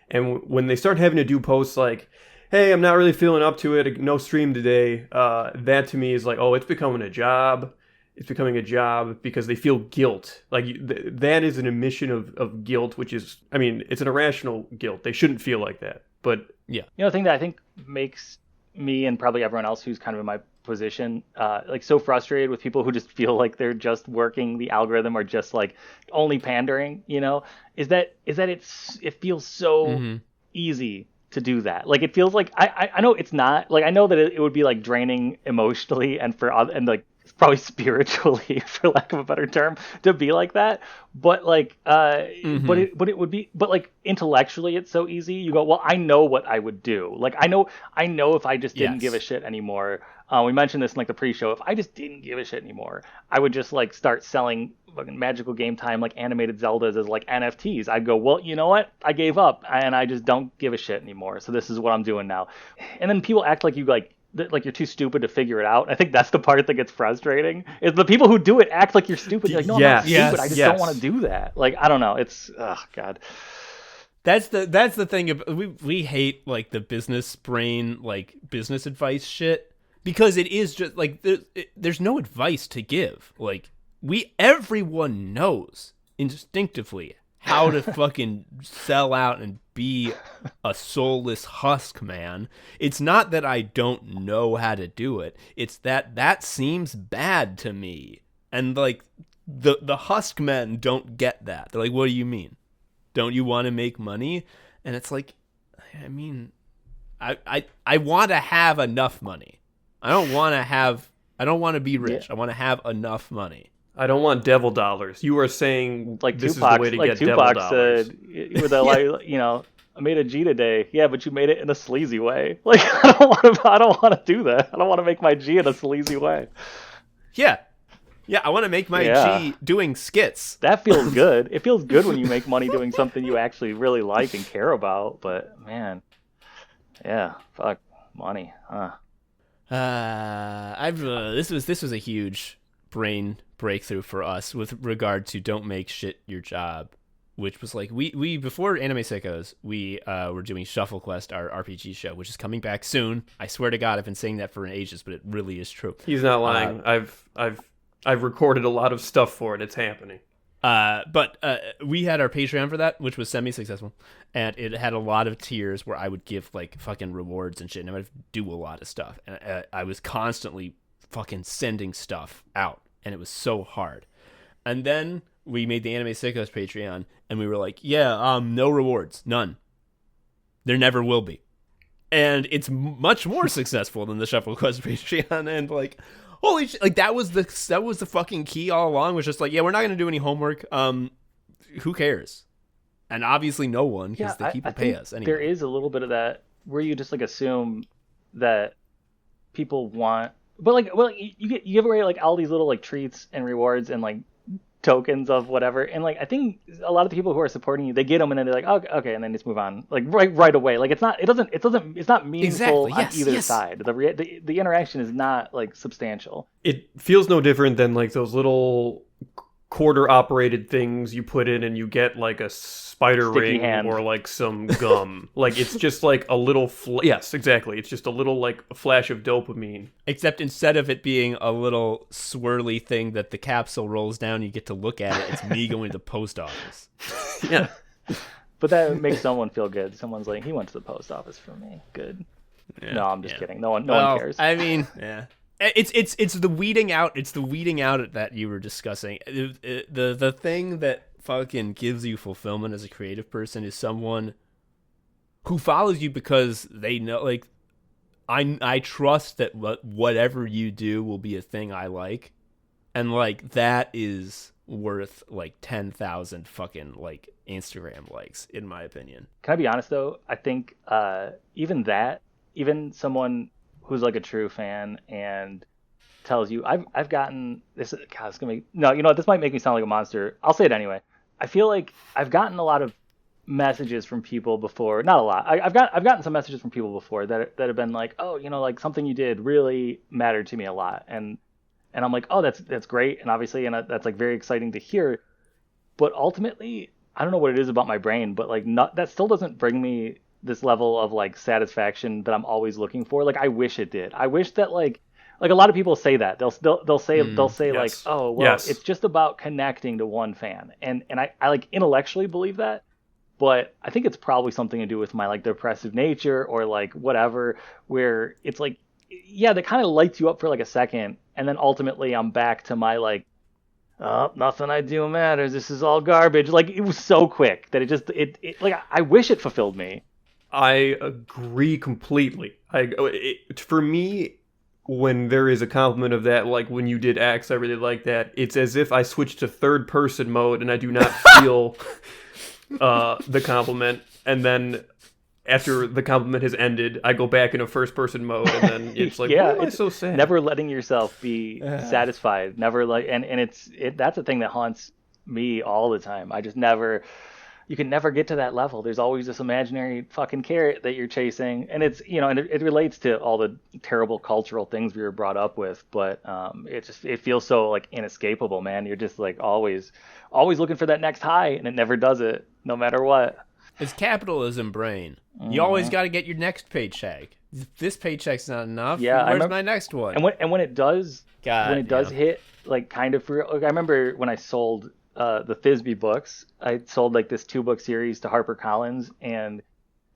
And when they start having to do posts like, hey, I'm not really feeling up to it, no stream today, that to me is like, oh, it's becoming a job. It's becoming a job because they feel guilt. Like that is an emission of guilt, which is, I mean, it's an irrational guilt. They shouldn't feel like that. But yeah, the thing that I think makes me and probably everyone else who's kind of in my position like so frustrated with people who just feel like they're just working the algorithm or just like only pandering, is that it feels so easy to do that. Like it feels like I know it's not, like I know that it would be like draining emotionally and like probably spiritually, for lack of a better term, to be like that. But like, but it would be, but like intellectually, it's so easy. You go, well, I know what I would do. Like, I know if I just didn't give a shit anymore. We mentioned this in like the pre-show. If I just didn't give a shit anymore, I would just like start selling fucking Magical Game Time, like animated Zeldas as like NFTs. I'd go, well, you know what? I gave up and I just don't give a shit anymore. So this is what I'm doing now. And then people act like you're too stupid to figure it out. I think that's the part that gets frustrating, is the people who do it act like you're stupid. You're like, no, I'm not stupid. I just don't want to do that. Like, I don't know. It's, oh God. That's the thing. We hate like the business brain, like business advice shit, because it is just like there's no advice to give. Like everyone knows instinctively how to fucking sell out and be a soulless husk, man. It's not that I don't know how to do it. It's that seems bad to me. And like the husk men don't get that. They're like, what do you mean? Don't you want to make money? And it's like, I mean, I want to have enough money. I don't want to be rich. Yeah. I want to have enough money. I don't want devil dollars. You are saying Like this Tupac, is the way to like get Tupac devil dollars. said, with a, like, you know, I made a G today. Yeah, but you made it in a sleazy way. Like I don't want to do that. I don't want to make my G in a sleazy way. Yeah. Yeah, I want to make my G doing skits. That feels good. It feels good when you make money doing something you actually really like and care about. But man, yeah, fuck money. This was a huge brain breakthrough for us with regard to don't make shit your job, which was like we before Anime Sickos we were doing Shuffle Quest, our RPG show, which is coming back soon. I swear to God, I've been saying that for ages, but it really is true. He's not lying. I've recorded a lot of stuff for it. It's happening. But we had our Patreon for that, which was semi-successful, and it had a lot of tiers where I would give like fucking rewards and shit, and I would do a lot of stuff, and I was constantly fucking sending stuff out, and it was so hard. And then we made the Anime Sickos Patreon, and we were like, yeah, no rewards, none. There never will be. And it's much more successful than the Shuffle Quest Patreon, and like, holy shit, like that was the fucking key all along, was just like, yeah, we're not going to do any homework. Who cares? And obviously no one, because the people pay us anyway. There is a little bit of that where you just like assume that people want, but like, well, you give away like all these little like treats and rewards and like tokens of whatever, and like I think a lot of the people who are supporting you, they get them and then they're like, oh, okay, and then just move on, like right away. Like it's not meaningful on either side. The interaction is not like substantial. It feels no different than like those little quarter operated things you put in and you get like a spider Sticky ring hand. or like some gum. Like it's just like a little yes, exactly, it's just a little like a flash of dopamine, except instead of it being a little swirly thing that the capsule rolls down, you get to look at it. It's me going to the post office. Yeah. But that makes someone feel good. Someone's like, he went to the post office for me. Good. Yeah, no, I'm just kidding. No one cares. I mean, yeah. It's the weeding out. It's the weeding out that you were discussing. The thing that fucking gives you fulfillment as a creative person is someone who follows you because they know, like, I trust that whatever you do will be a thing I like, and like that is worth like 10,000 fucking like Instagram likes, in my opinion. Can I be honest though? I think even someone who's like a true fan and tells you, I've gotten this. God, it's gonna be, no, you know what? This might make me sound like a monster. I'll say it anyway. I feel like I've gotten a lot of messages from people before. Not a lot. I've gotten some messages from people before that have been like, oh, you know, like something you did really mattered to me a lot, and I'm like, oh, that's great, and obviously, and that's like very exciting to hear. But ultimately, I don't know what it is about my brain, but like that still doesn't bring me this level of like satisfaction that I'm always looking for. Like I wish it did. I wish that like a lot of people say that they'll say yes. like, oh well, yes, it's just about connecting to one fan, and I like intellectually believe that, but I think it's probably something to do with my like depressive nature or like whatever, where it's like, yeah, that kind of lights you up for like a second, and then ultimately I'm back to my like, oh, nothing I do matters, this is all garbage. Like it was so quick that it like I wish it fulfilled me. I agree completely. For me, when there is a compliment of that, like when you did X, I really like that. It's as if I switched to third person mode and I do not feel the compliment. And then after the compliment has ended, I go back into first person mode, and then it's like, yeah, why am I so sad? Never letting yourself be satisfied. Never like, and that's a thing that haunts me all the time. I just never. You can never get to that level. There's always this imaginary fucking carrot that you're chasing. And it's, you know, and it relates to all the terrible cultural things we were brought up with. But it feels so like inescapable, man. You're just like always looking for that next high, and it never does it, no matter what. It's capitalism brain. You always got to get your next paycheck. this paycheck's not enough. Yeah, Where's my next one? And when it does hit, like kind of for like I remember when I sold the Thisbe books, I sold like this 2-book series to HarperCollins, and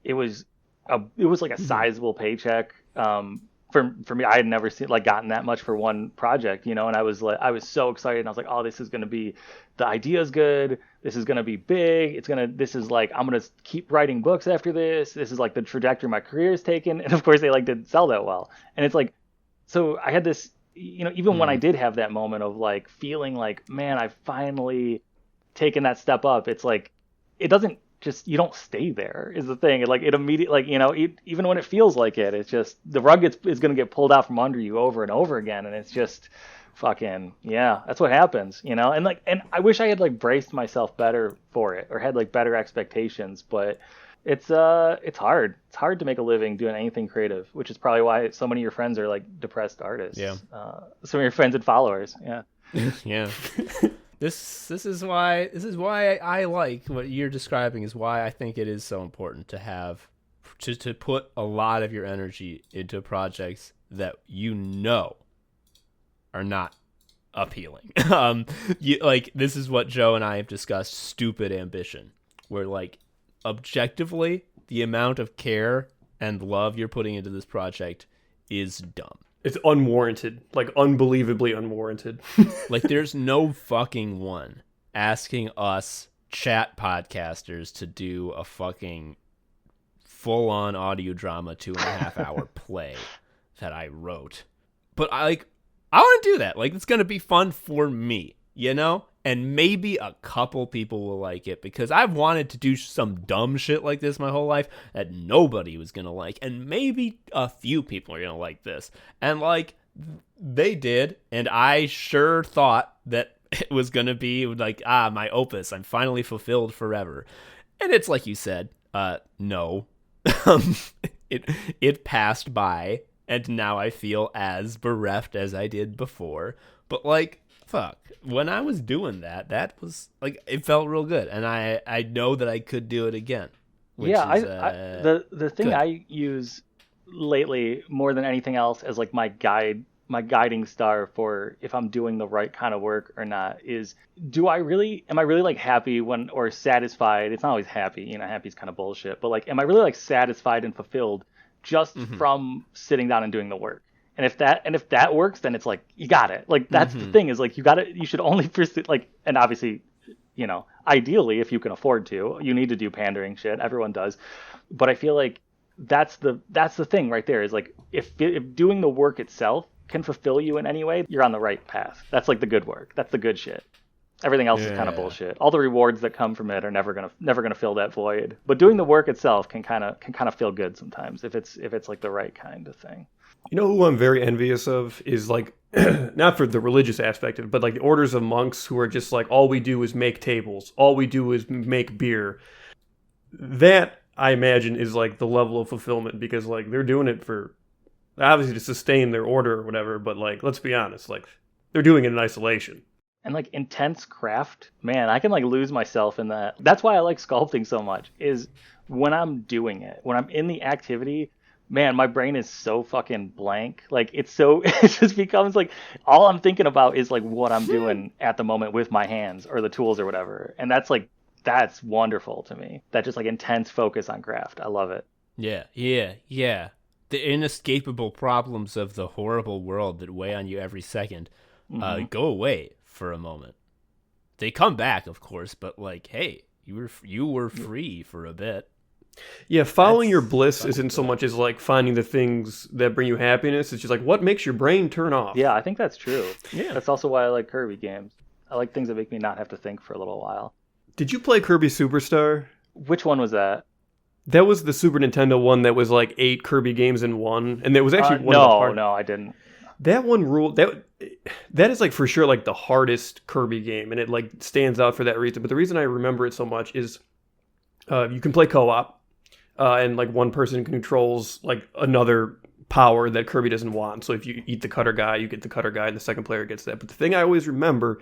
it was like a sizable paycheck. For me, I had never gotten that much for one project, and I was so excited, and I was like, oh, this is gonna be, the idea's good, this is gonna be big, I'm gonna keep writing books after this is like the trajectory my career is taken, and of course they didn't sell that well, and it's like, so I had this, even when I did have that moment of like feeling like, man, I've finally taken that step up, it's like, it doesn't just, you don't stay there is the thing. Like it immediately, even when it feels like it, it's just the rug is going to get pulled out from under you over and over again. And it's just fucking, yeah, that's what happens, and I wish I had like braced myself better for it or had like better expectations, but it's hard. It's hard to make a living doing anything creative, which is probably why so many of your friends are like depressed artists. Yeah. Some of your friends and followers. Yeah. Yeah. This is why I like what you're describing, is why I think it is so important to have to put a lot of your energy into projects that are not appealing. This is what Joe and I have discussed, stupid ambition, where like objectively the amount of care and love you're putting into this project is dumb. It's unwarranted, like unbelievably unwarranted. Like there's no fucking one asking us chat podcasters to do a fucking full-on audio drama 2.5 hour play that I wrote. But I want to do that. Like it's going to be fun for me, And maybe a couple people will like it, because I've wanted to do some dumb shit like this my whole life that nobody was going to like. And maybe a few people are going to like this. And like they did. And I sure thought that it was going to be like, my opus. I'm finally fulfilled forever. And it's like you said, no. It passed by. And now I feel as bereft as I did before. But like, fuck, when I was doing that was like, it felt real good, and I know that I could do it again. The thing good. I use lately more than anything else as like my guiding star for if I'm doing the right kind of work or not is, am I really like happy or satisfied? It's not always happy, happy is kind of bullshit, but like, am I really like satisfied and fulfilled just from sitting down and doing the work? And if that works, then it's like, you got it. Like that's the thing, is like, you should only pursue, like, and obviously, ideally, if you can afford to, you need to do pandering shit. Everyone does. But I feel like that's the thing right there, is like, if doing the work itself can fulfill you in any way, you're on the right path. That's like the good work. That's the good shit. Everything else is kind of bullshit. All the rewards that come from it are never gonna fill that void. But doing the work itself can kind of feel good sometimes if it's like the right kind of thing. You know who I'm very envious of is like, not for the religious aspect of it, but like the orders of monks who are just like, all we do is make tables, all we do is make beer. That, I imagine, is like the level of fulfillment, because like they're doing it for, obviously, to sustain their order or whatever, but like, let's be honest, like they're doing it in isolation. And like intense craft, man, I can like lose myself in that. That's why I like sculpting so much, is when I'm doing it, when I'm in the activity, man, my brain is so fucking blank. Like it just becomes like, all I'm thinking about is like what I'm doing at the moment with my hands or the tools or whatever. And that's wonderful to me. That just like intense focus on craft. I love it. Yeah. The inescapable problems of the horrible world that weigh on you every second go away for a moment. They come back, of course, but like, hey, you were free for a bit. Yeah, following your bliss isn't so much as like finding the things that bring you happiness. It's just like, what makes your brain turn off? Yeah, I think that's true. Yeah. That's also why I like Kirby games. I like things that make me not have to think for a little while. Did you play Kirby Superstar? Which one was that? That was the Super Nintendo one that was like 8 Kirby games in one. And there was actually one of the hard... No, I didn't. That one rule, that is like for sure like the hardest Kirby game, and it like stands out for that reason. But the reason I remember it so much is you can play co-op. And like one person controls like another power that Kirby doesn't want. So if you eat the cutter guy, you get the cutter guy, and the second player gets that. But the thing I always remember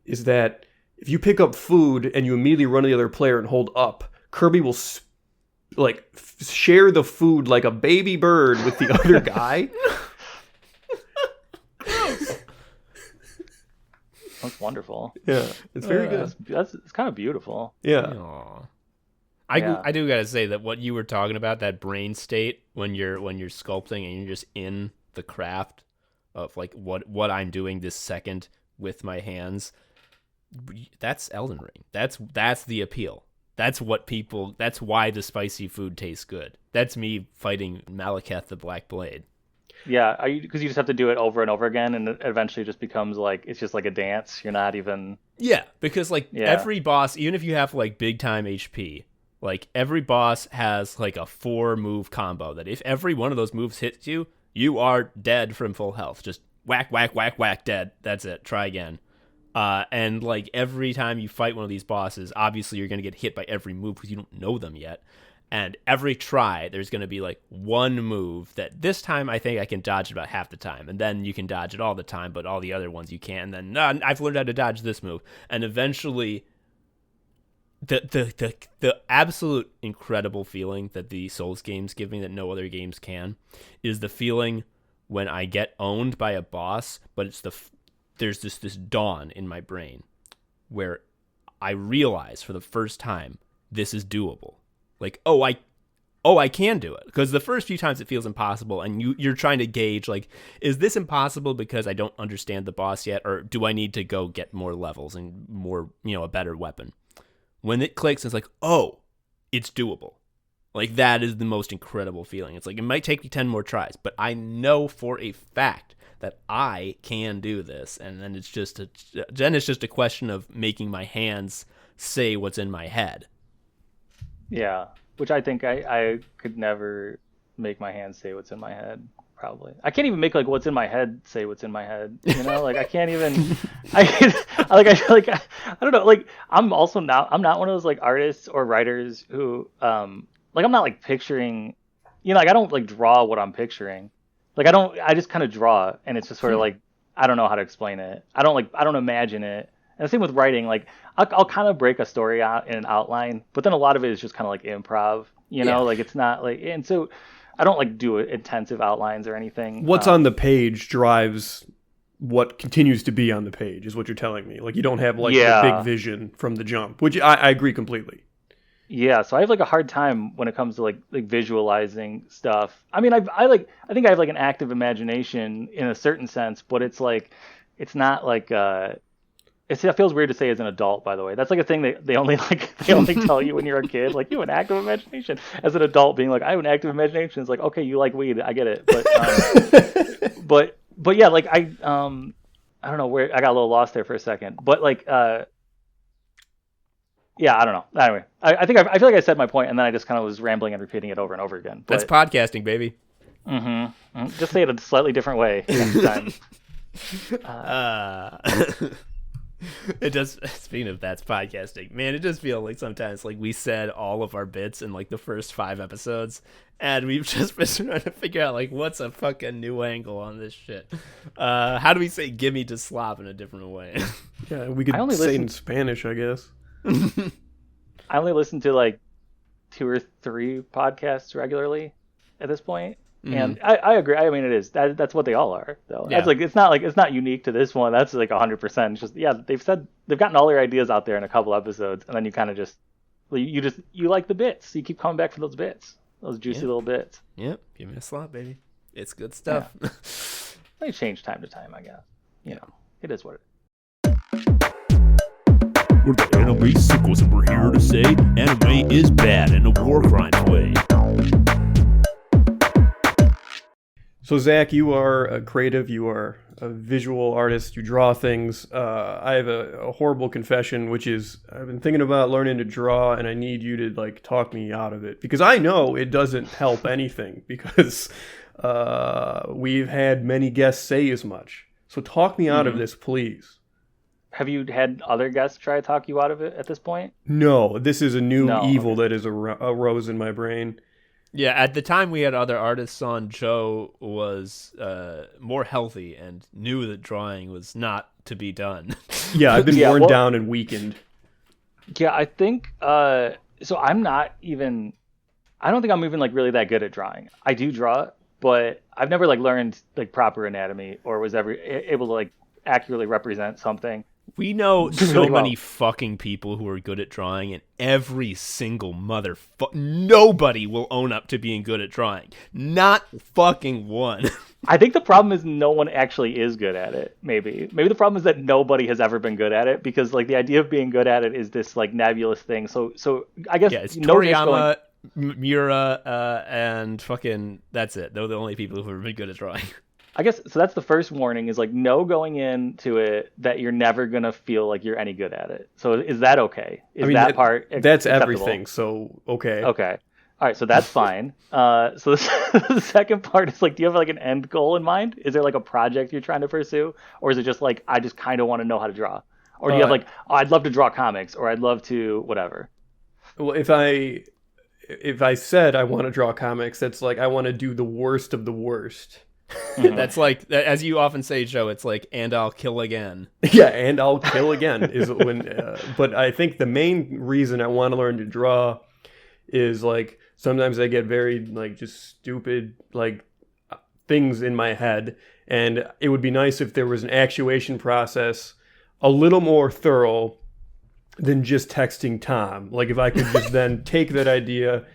is that if you pick up food and you immediately run to the other player and hold up, Kirby will like share the food like a baby bird with the other guy. That's wonderful. Yeah, it's very good. It's kind of beautiful. Yeah. Aww. I do gotta say that what you were talking about, that brain state when you're sculpting and you're just in the craft of like what I'm doing this second with my hands, that's Elden Ring. That's the appeal. That's why the spicy food tastes good. That's me fighting Malekith the Black Blade. Yeah, because you just have to do it over and over again, and it eventually just becomes like it's just like a dance. You're not even. Yeah, because every boss, even if you have like big time HP, like every boss has like a 4-move combo that if every one of those moves hits you, you are dead from full health. Just whack, whack, whack, whack, dead. That's it. Try again. And like every time you fight one of these bosses, obviously you're gonna get hit by every move because you don't know them yet. And every try, there's going to be like one move that this time I think I can dodge it about half the time. And then you can dodge it all the time, but all the other ones you can't. And then I've learned how to dodge this move. And eventually, the absolute incredible feeling that the Souls games give me that no other games can is the feeling when I get owned by a boss, but it's there's this dawn in my brain where I realize for the first time this is doable. Like, I can do it. Because the first few times it feels impossible, and you're trying to gauge, like, is this impossible because I don't understand the boss yet, or do I need to go get more levels and more, a better weapon? When it clicks, it's like, oh, it's doable. Like, that is the most incredible feeling. It's like, it might take me 10 more tries, but I know for a fact that I can do this, and then it's just a question of making my hands say what's in my head. Yeah, which I think I could never make my hands say what's in my head. Probably, I can't even make like what's in my head say what's in my head. Like I can't even. I don't know. Like I'm not one of those like artists or writers who like I'm not like picturing. Like I don't like draw what I'm picturing. Like I just kind of draw, and it's just sort of like I don't know how to explain it. I don't imagine it. And the same with writing, like I'll kind of break a story out in an outline, but then a lot of it is just kind of like improv, like it's not like, and so I don't like do intensive outlines or anything. What's on the page drives what continues to be on the page is what you're telling me. Like you don't have like the big vision from the jump, which I agree completely. Yeah, so I have like a hard time when it comes to like visualizing stuff. I mean, I think I have like an active imagination in a certain sense, but it's like, it's not like, it feels weird to say as an adult, by the way. That's like a thing they only tell you when you're a kid. Like, you have an active imagination. As an adult, being like, I have an active imagination. It's like, okay, you like weed. I get it. But, but yeah, like I don't know where I got a little lost there for a second. But like, yeah, I don't know. Anyway, I feel like I said my point, and then I just kind of was rambling and repeating it over and over again. But, that's podcasting, baby. Mm-hmm. Just say it a slightly different way next time. It does. Speaking of that's podcasting, man, it does feel like sometimes like we said all of our bits in like the first 5 episodes, and we've just been trying to figure out like what's a fucking new angle on this shit. How do we say "gimme to slop" in a different way? Yeah, we could say it in Spanish, I guess. I only listen to like 2 or 3 podcasts regularly at this point. And I agree. I mean, it is that's what they all are, though. Yeah. That's like it's not unique to this one. That's like 100%. It's just they've gotten all their ideas out there in a couple episodes, and then you kind of just you like the bits. You keep coming back for those bits, those juicy little bits. Yep, give me a slot, baby. It's good stuff. Yeah. They change time to time, I guess. It is what it is. We're the anime sickles, and we're here to say anime is bad in a war crimes way. So Zach, you are a creative, you are a visual artist, you draw things. I have a horrible confession, which is I've been thinking about learning to draw, and I need you to like talk me out of it, because I know it doesn't help anything, because we've had many guests say as much. So talk me out of this, please. Have you had other guests try to talk you out of it at this point? No, this is a new evil that has arose in my brain. Yeah, at the time we had other artists on, Joe was more healthy and knew that drawing was not to be done. Yeah, I've been worn down and weakened. Yeah, I think so. I'm not even. I don't think I'm even like really that good at drawing. I do draw, but I've never like learned like proper anatomy or was ever able to like accurately represent something. We know so Really well. many fucking people who are good at drawing, and every single nobody will own up to being good at drawing. Not fucking one. I think the problem is no one actually is good at it. Maybe the problem is that nobody has ever been good at it because like the idea of being good at it is this like nebulous thing. So I guess Yeah, it's nobody's Toriyama, Miura, and fucking that's it. They're the only people who have been good at drawing. I guess so. That's the first warning is like no going into it that you're never gonna feel like you're any good at it. So is that okay? Is that part that's acceptable? everything. So okay. Okay. All right, so that's fine. So the second part is like, do you have like an end goal in mind? Is there like a project you're trying to pursue, or is it just like I just kind of want to know how to draw, or do you have like I'd love to draw comics, or I'd love to whatever? Well, if I said I want to draw comics, that's like I want to do the worst of the worst. That's like, as you often say, Joe, it's like, and I'll kill again. Yeah, and I'll kill again is when. But I think the main reason I want to learn to draw is like sometimes I get very like just stupid like things in my head, and it would be nice if there was an actuation process a little more thorough than just texting Tom. Like if I could just then take that idea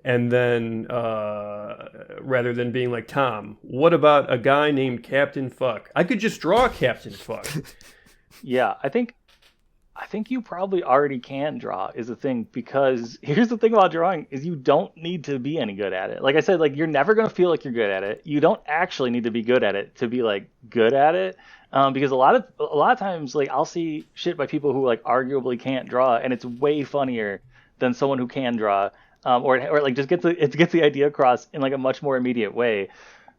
and then rather than being like, Tom, what about a guy named Captain Fuck? I could just draw Captain Fuck. Yeah, I think you probably already can draw is the thing, because here's the thing about drawing is you don't need to be any good at it. Like I said, like you're never going to feel like you're good at it. You don't actually need to be good at it to be like good at it. Because a lot of times like I'll see shit by people who like arguably can't draw, and it's way funnier than someone who can draw. Or like just gets the idea across in like a much more immediate way.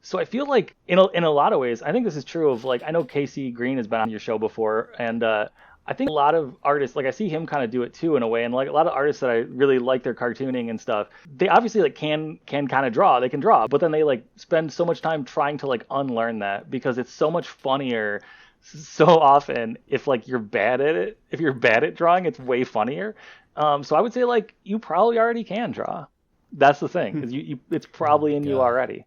So I feel like in a lot of ways, I think this is true of like I know Casey Green has been on your show before, and I think a lot of artists, like I see him kind of do it too in a way, and like a lot of artists that I really like their cartooning and stuff, they obviously like can kind of draw, they can draw, but then they like spend so much time trying to like unlearn that because it's so much funnier so often if like you're bad at it. If you're bad at drawing, it's way funnier. So I would say like you probably already can draw. That's the thing, is it's probably in you already.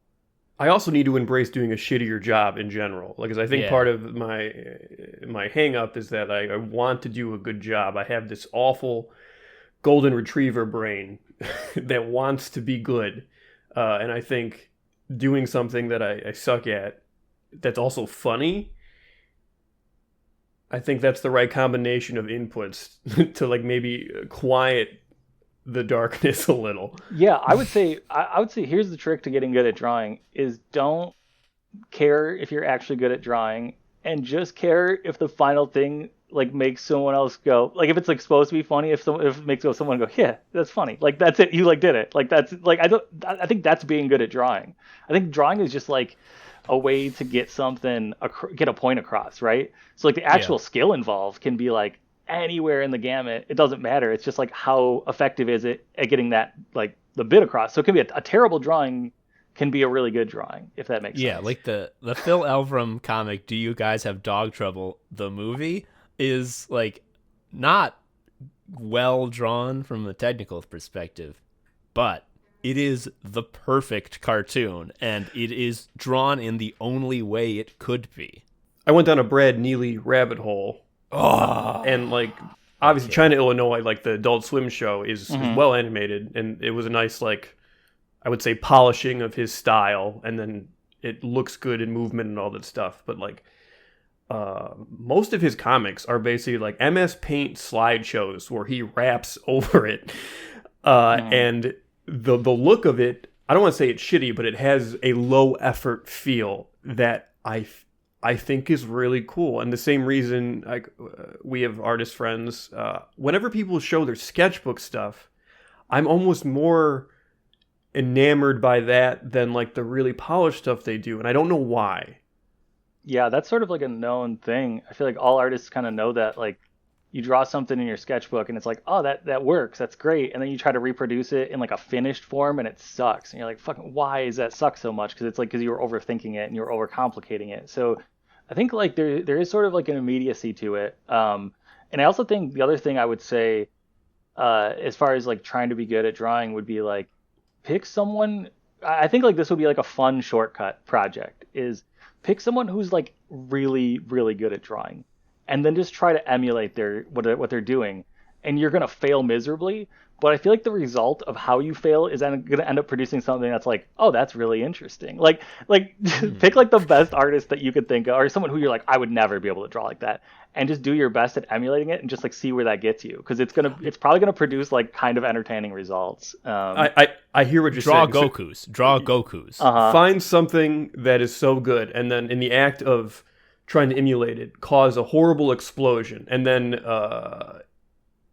I also need to embrace doing a shittier job in general. Like, 'cause I think part of my hang up is that I want to do a good job. I have this awful golden retriever brain that wants to be good. And I think doing something that I suck at that's also funny, I think that's the right combination of inputs to like maybe quiet the darkness a little. Yeah, I would say here's the trick to getting good at drawing is don't care if you're actually good at drawing, and just care if the final thing like makes someone else go, like if it's like supposed to be funny, if it makes someone go, yeah, that's funny, like that's it, you like did it, like that's like I think that's being good at drawing. I think drawing is just like a way to get get a point across, right? So like the actual skill involved can be like anywhere in the gamut. It doesn't matter. It's just like how effective is it at getting that like the bit across. So it can be a terrible drawing can be a really good drawing, if that makes sense. Yeah, like the Phil Elverum comic, Do You Guys Have Dog Trouble? The movie is like not well drawn from a technical perspective, but it is the perfect cartoon, and it is drawn in the only way it could be. I went down a Brad Neely rabbit hole. And like obviously China, Illinois, like the Adult Swim show is well animated, and it was a nice like I would say polishing of his style, and then it looks good in movement and all that stuff. But like most of his comics are basically like MS Paint slideshows where he raps over it. And the look of it, I don't want to say it's shitty, but it has a low effort feel that I think is really cool. And the same reason like we have artist friends, whenever people show their sketchbook stuff, I'm almost more enamored by that than like the really polished stuff they do, and I don't know why. Yeah, that's sort of like a known thing. I feel like all artists kind of know that, like you draw something in your sketchbook and it's like, oh, that works, that's great, and then you try to reproduce it in like a finished form and it sucks, and you're like, fucking, why does that suck so much? Because it's like because you were overthinking it and you were overcomplicating it. So I think like there is sort of like an immediacy to it, and I also think the other thing I would say as far as like trying to be good at drawing would be like pick someone. I think like this would be like a fun shortcut project. Is pick someone who's like really really good at drawing, and then just try to emulate what they're doing, and you're gonna fail miserably. But I feel like the result of how you fail is going to end up producing something that's like, oh, that's really interesting. Like pick like the best artist that you could think of, or someone who you're like, I would never be able to draw like that, and just do your best at emulating it, and just like see where that gets you, because it's probably gonna produce like kind of entertaining results. I hear what you're Draw saying. Draw Gokus. Find something that is so good, and then in the act of trying to emulate it, cause a horrible explosion, and then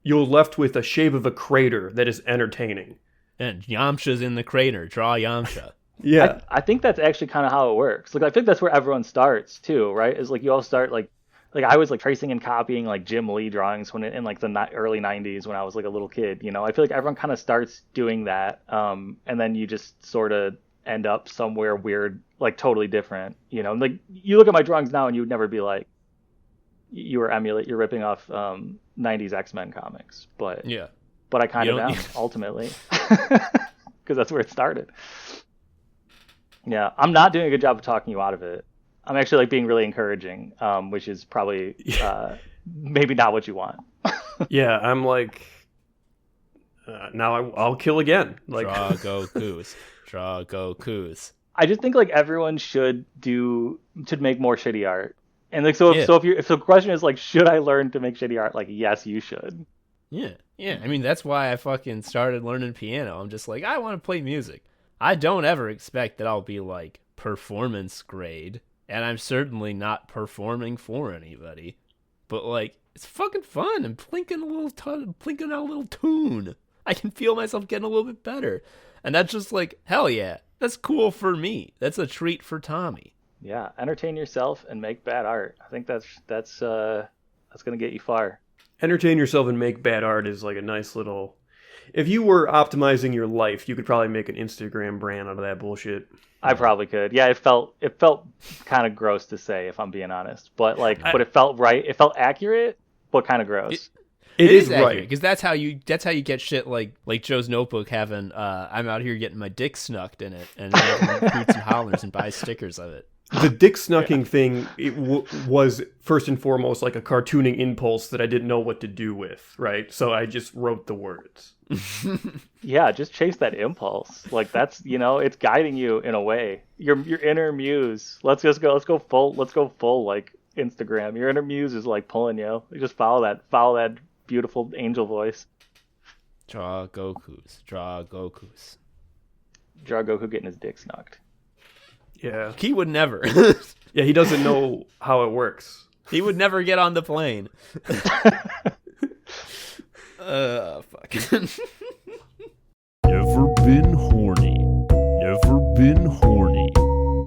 you're left with a shape of a crater that is entertaining. And Yamcha's in the crater. Draw Yamcha. Yeah. I think that's actually kind of how it works. Like I think that's where everyone starts too, right? Is like you all start like I was like tracing and copying like Jim Lee drawings in like the early 90s when I was like a little kid, you know. I feel like everyone kind of starts doing that, and then you just sort of end up somewhere weird, like totally different, you know. Like you look at my drawings now and you would never be like you're ripping off 90s X-Men comics, but I kind of am ultimately, because that's where it started. Yeah, I'm not doing a good job of talking you out of it. I'm actually like being really encouraging, which is probably maybe not what you want. Yeah, I'm like, now I'll kill again. Like, draw Gokus. I just think like everyone should make more shitty art. And like if the question is like, should I learn to make shitty art? Like, yes, you should. Yeah. I mean, that's why I fucking started learning piano. I'm just like, I want to play music. I don't ever expect that I'll be like performance grade, and I'm certainly not performing for anybody. But like, it's fucking fun. I'm plinking out a little tune. I can feel myself getting a little bit better, and that's just like, hell yeah, that's cool for me. That's a treat for Tommy. Yeah, entertain yourself and make bad art. I think that's gonna get you far. Entertain yourself and make bad art is like a nice little. If you were optimizing your life, you could probably make an Instagram brand out of that bullshit. I probably could. Yeah, it felt kind of gross to say, if I'm being honest, but but it felt right. It felt accurate, but kind of gross. It is right, because that's how you get shit like Joe's Notebook having. I'm out here getting my dick snucked in it, and Hoots and Hollers and buy stickers of it. The dick snucking thing was first and foremost like a cartooning impulse that I didn't know what to do with, right? So I just wrote the words. Yeah, just chase that impulse. Like that's, it's guiding you in a way. Your inner muse. Let's go full like Instagram. Your inner muse is like pulling you. You just follow that beautiful angel voice. Draw Goku getting his dick snucked. Yeah. He would never. Yeah, he doesn't know how it works. He would never get on the plane. Fuck. Never been horny. Never been horny.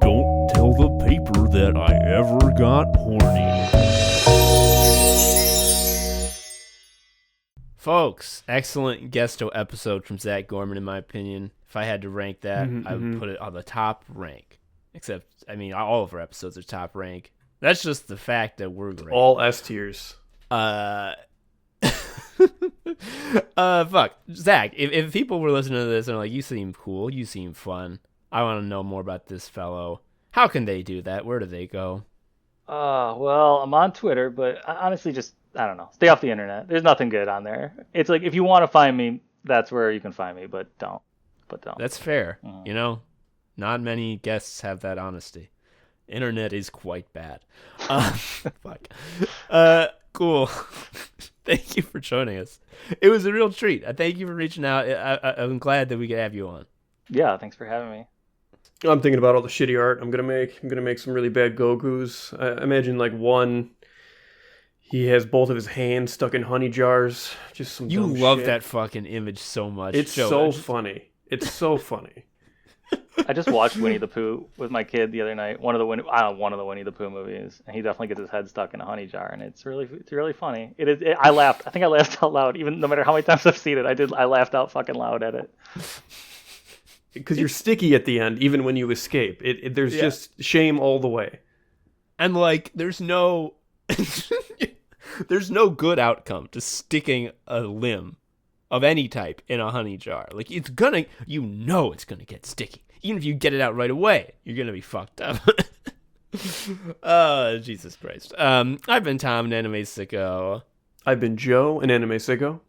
Don't tell the paper that I ever got horny. Folks, excellent Guesto episode from Zac Gorman, in my opinion. If I had to rank that, I would put it on the top rank. Except, I mean, all of our episodes are top rank. That's just the fact that we're great. All S tiers. Fuck. Zach, if people were listening to this and are like, you seem cool, you seem fun, I want to know more about this fellow, how can they do that? Where do they go? Well, I'm on Twitter, but honestly, just, I don't know, stay off the internet. There's nothing good on there. It's like, if you want to find me, that's where you can find me, but don't. That's fair. Not many guests have that honesty. Internet is quite bad. Fuck. Cool. Thank you for joining us. It was a real treat. Thank you for reaching out. I'm glad that we could have you on. Yeah, thanks for having me. I'm thinking about all the shitty art I'm gonna make. I'm gonna make some really bad Gokus. I imagine like one. He has both of his hands stuck in honey jars. Just some. You dumb love shit. that fucking image so much. It's so funny. It's so funny. I just watched Winnie the Pooh with my kid the other night. One of the Winnie the Pooh movies, and he definitely gets his head stuck in a honey jar, and it's really funny. It is. I laughed. I think I laughed out loud, even no matter how many times I've seen it. I laughed out fucking loud at it. Because you're sticky at the end, even when you escape. There's just shame all the way. And like, there's no good outcome to sticking a limb of any type in a honey jar. Like, it's gonna get sticky. Even if you get it out right away, you're gonna be fucked up. Oh, Jesus Christ. I've been Tom, an anime sicko. I've been Joe, an anime sicko.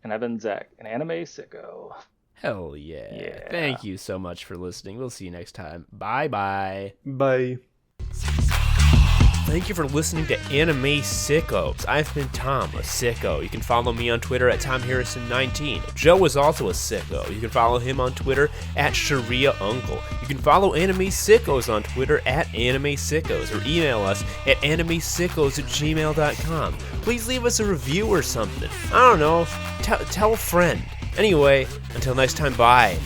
And I've been Zach, an anime sicko. Hell yeah. Yeah. Thank you so much for listening. We'll see you next time. Bye-bye. Bye. Thank you for listening to Anime Sickos. I've been Tom, a sicko. You can follow me on Twitter at TomHarrison19. Joe is also a sicko. You can follow him on Twitter at ShariaUncle. You can follow Anime Sickos on Twitter at Anime Sickos, or email us at animesickos@gmail.com. Please leave us a review or something. I don't know. Tell a friend. Anyway, until next time, bye.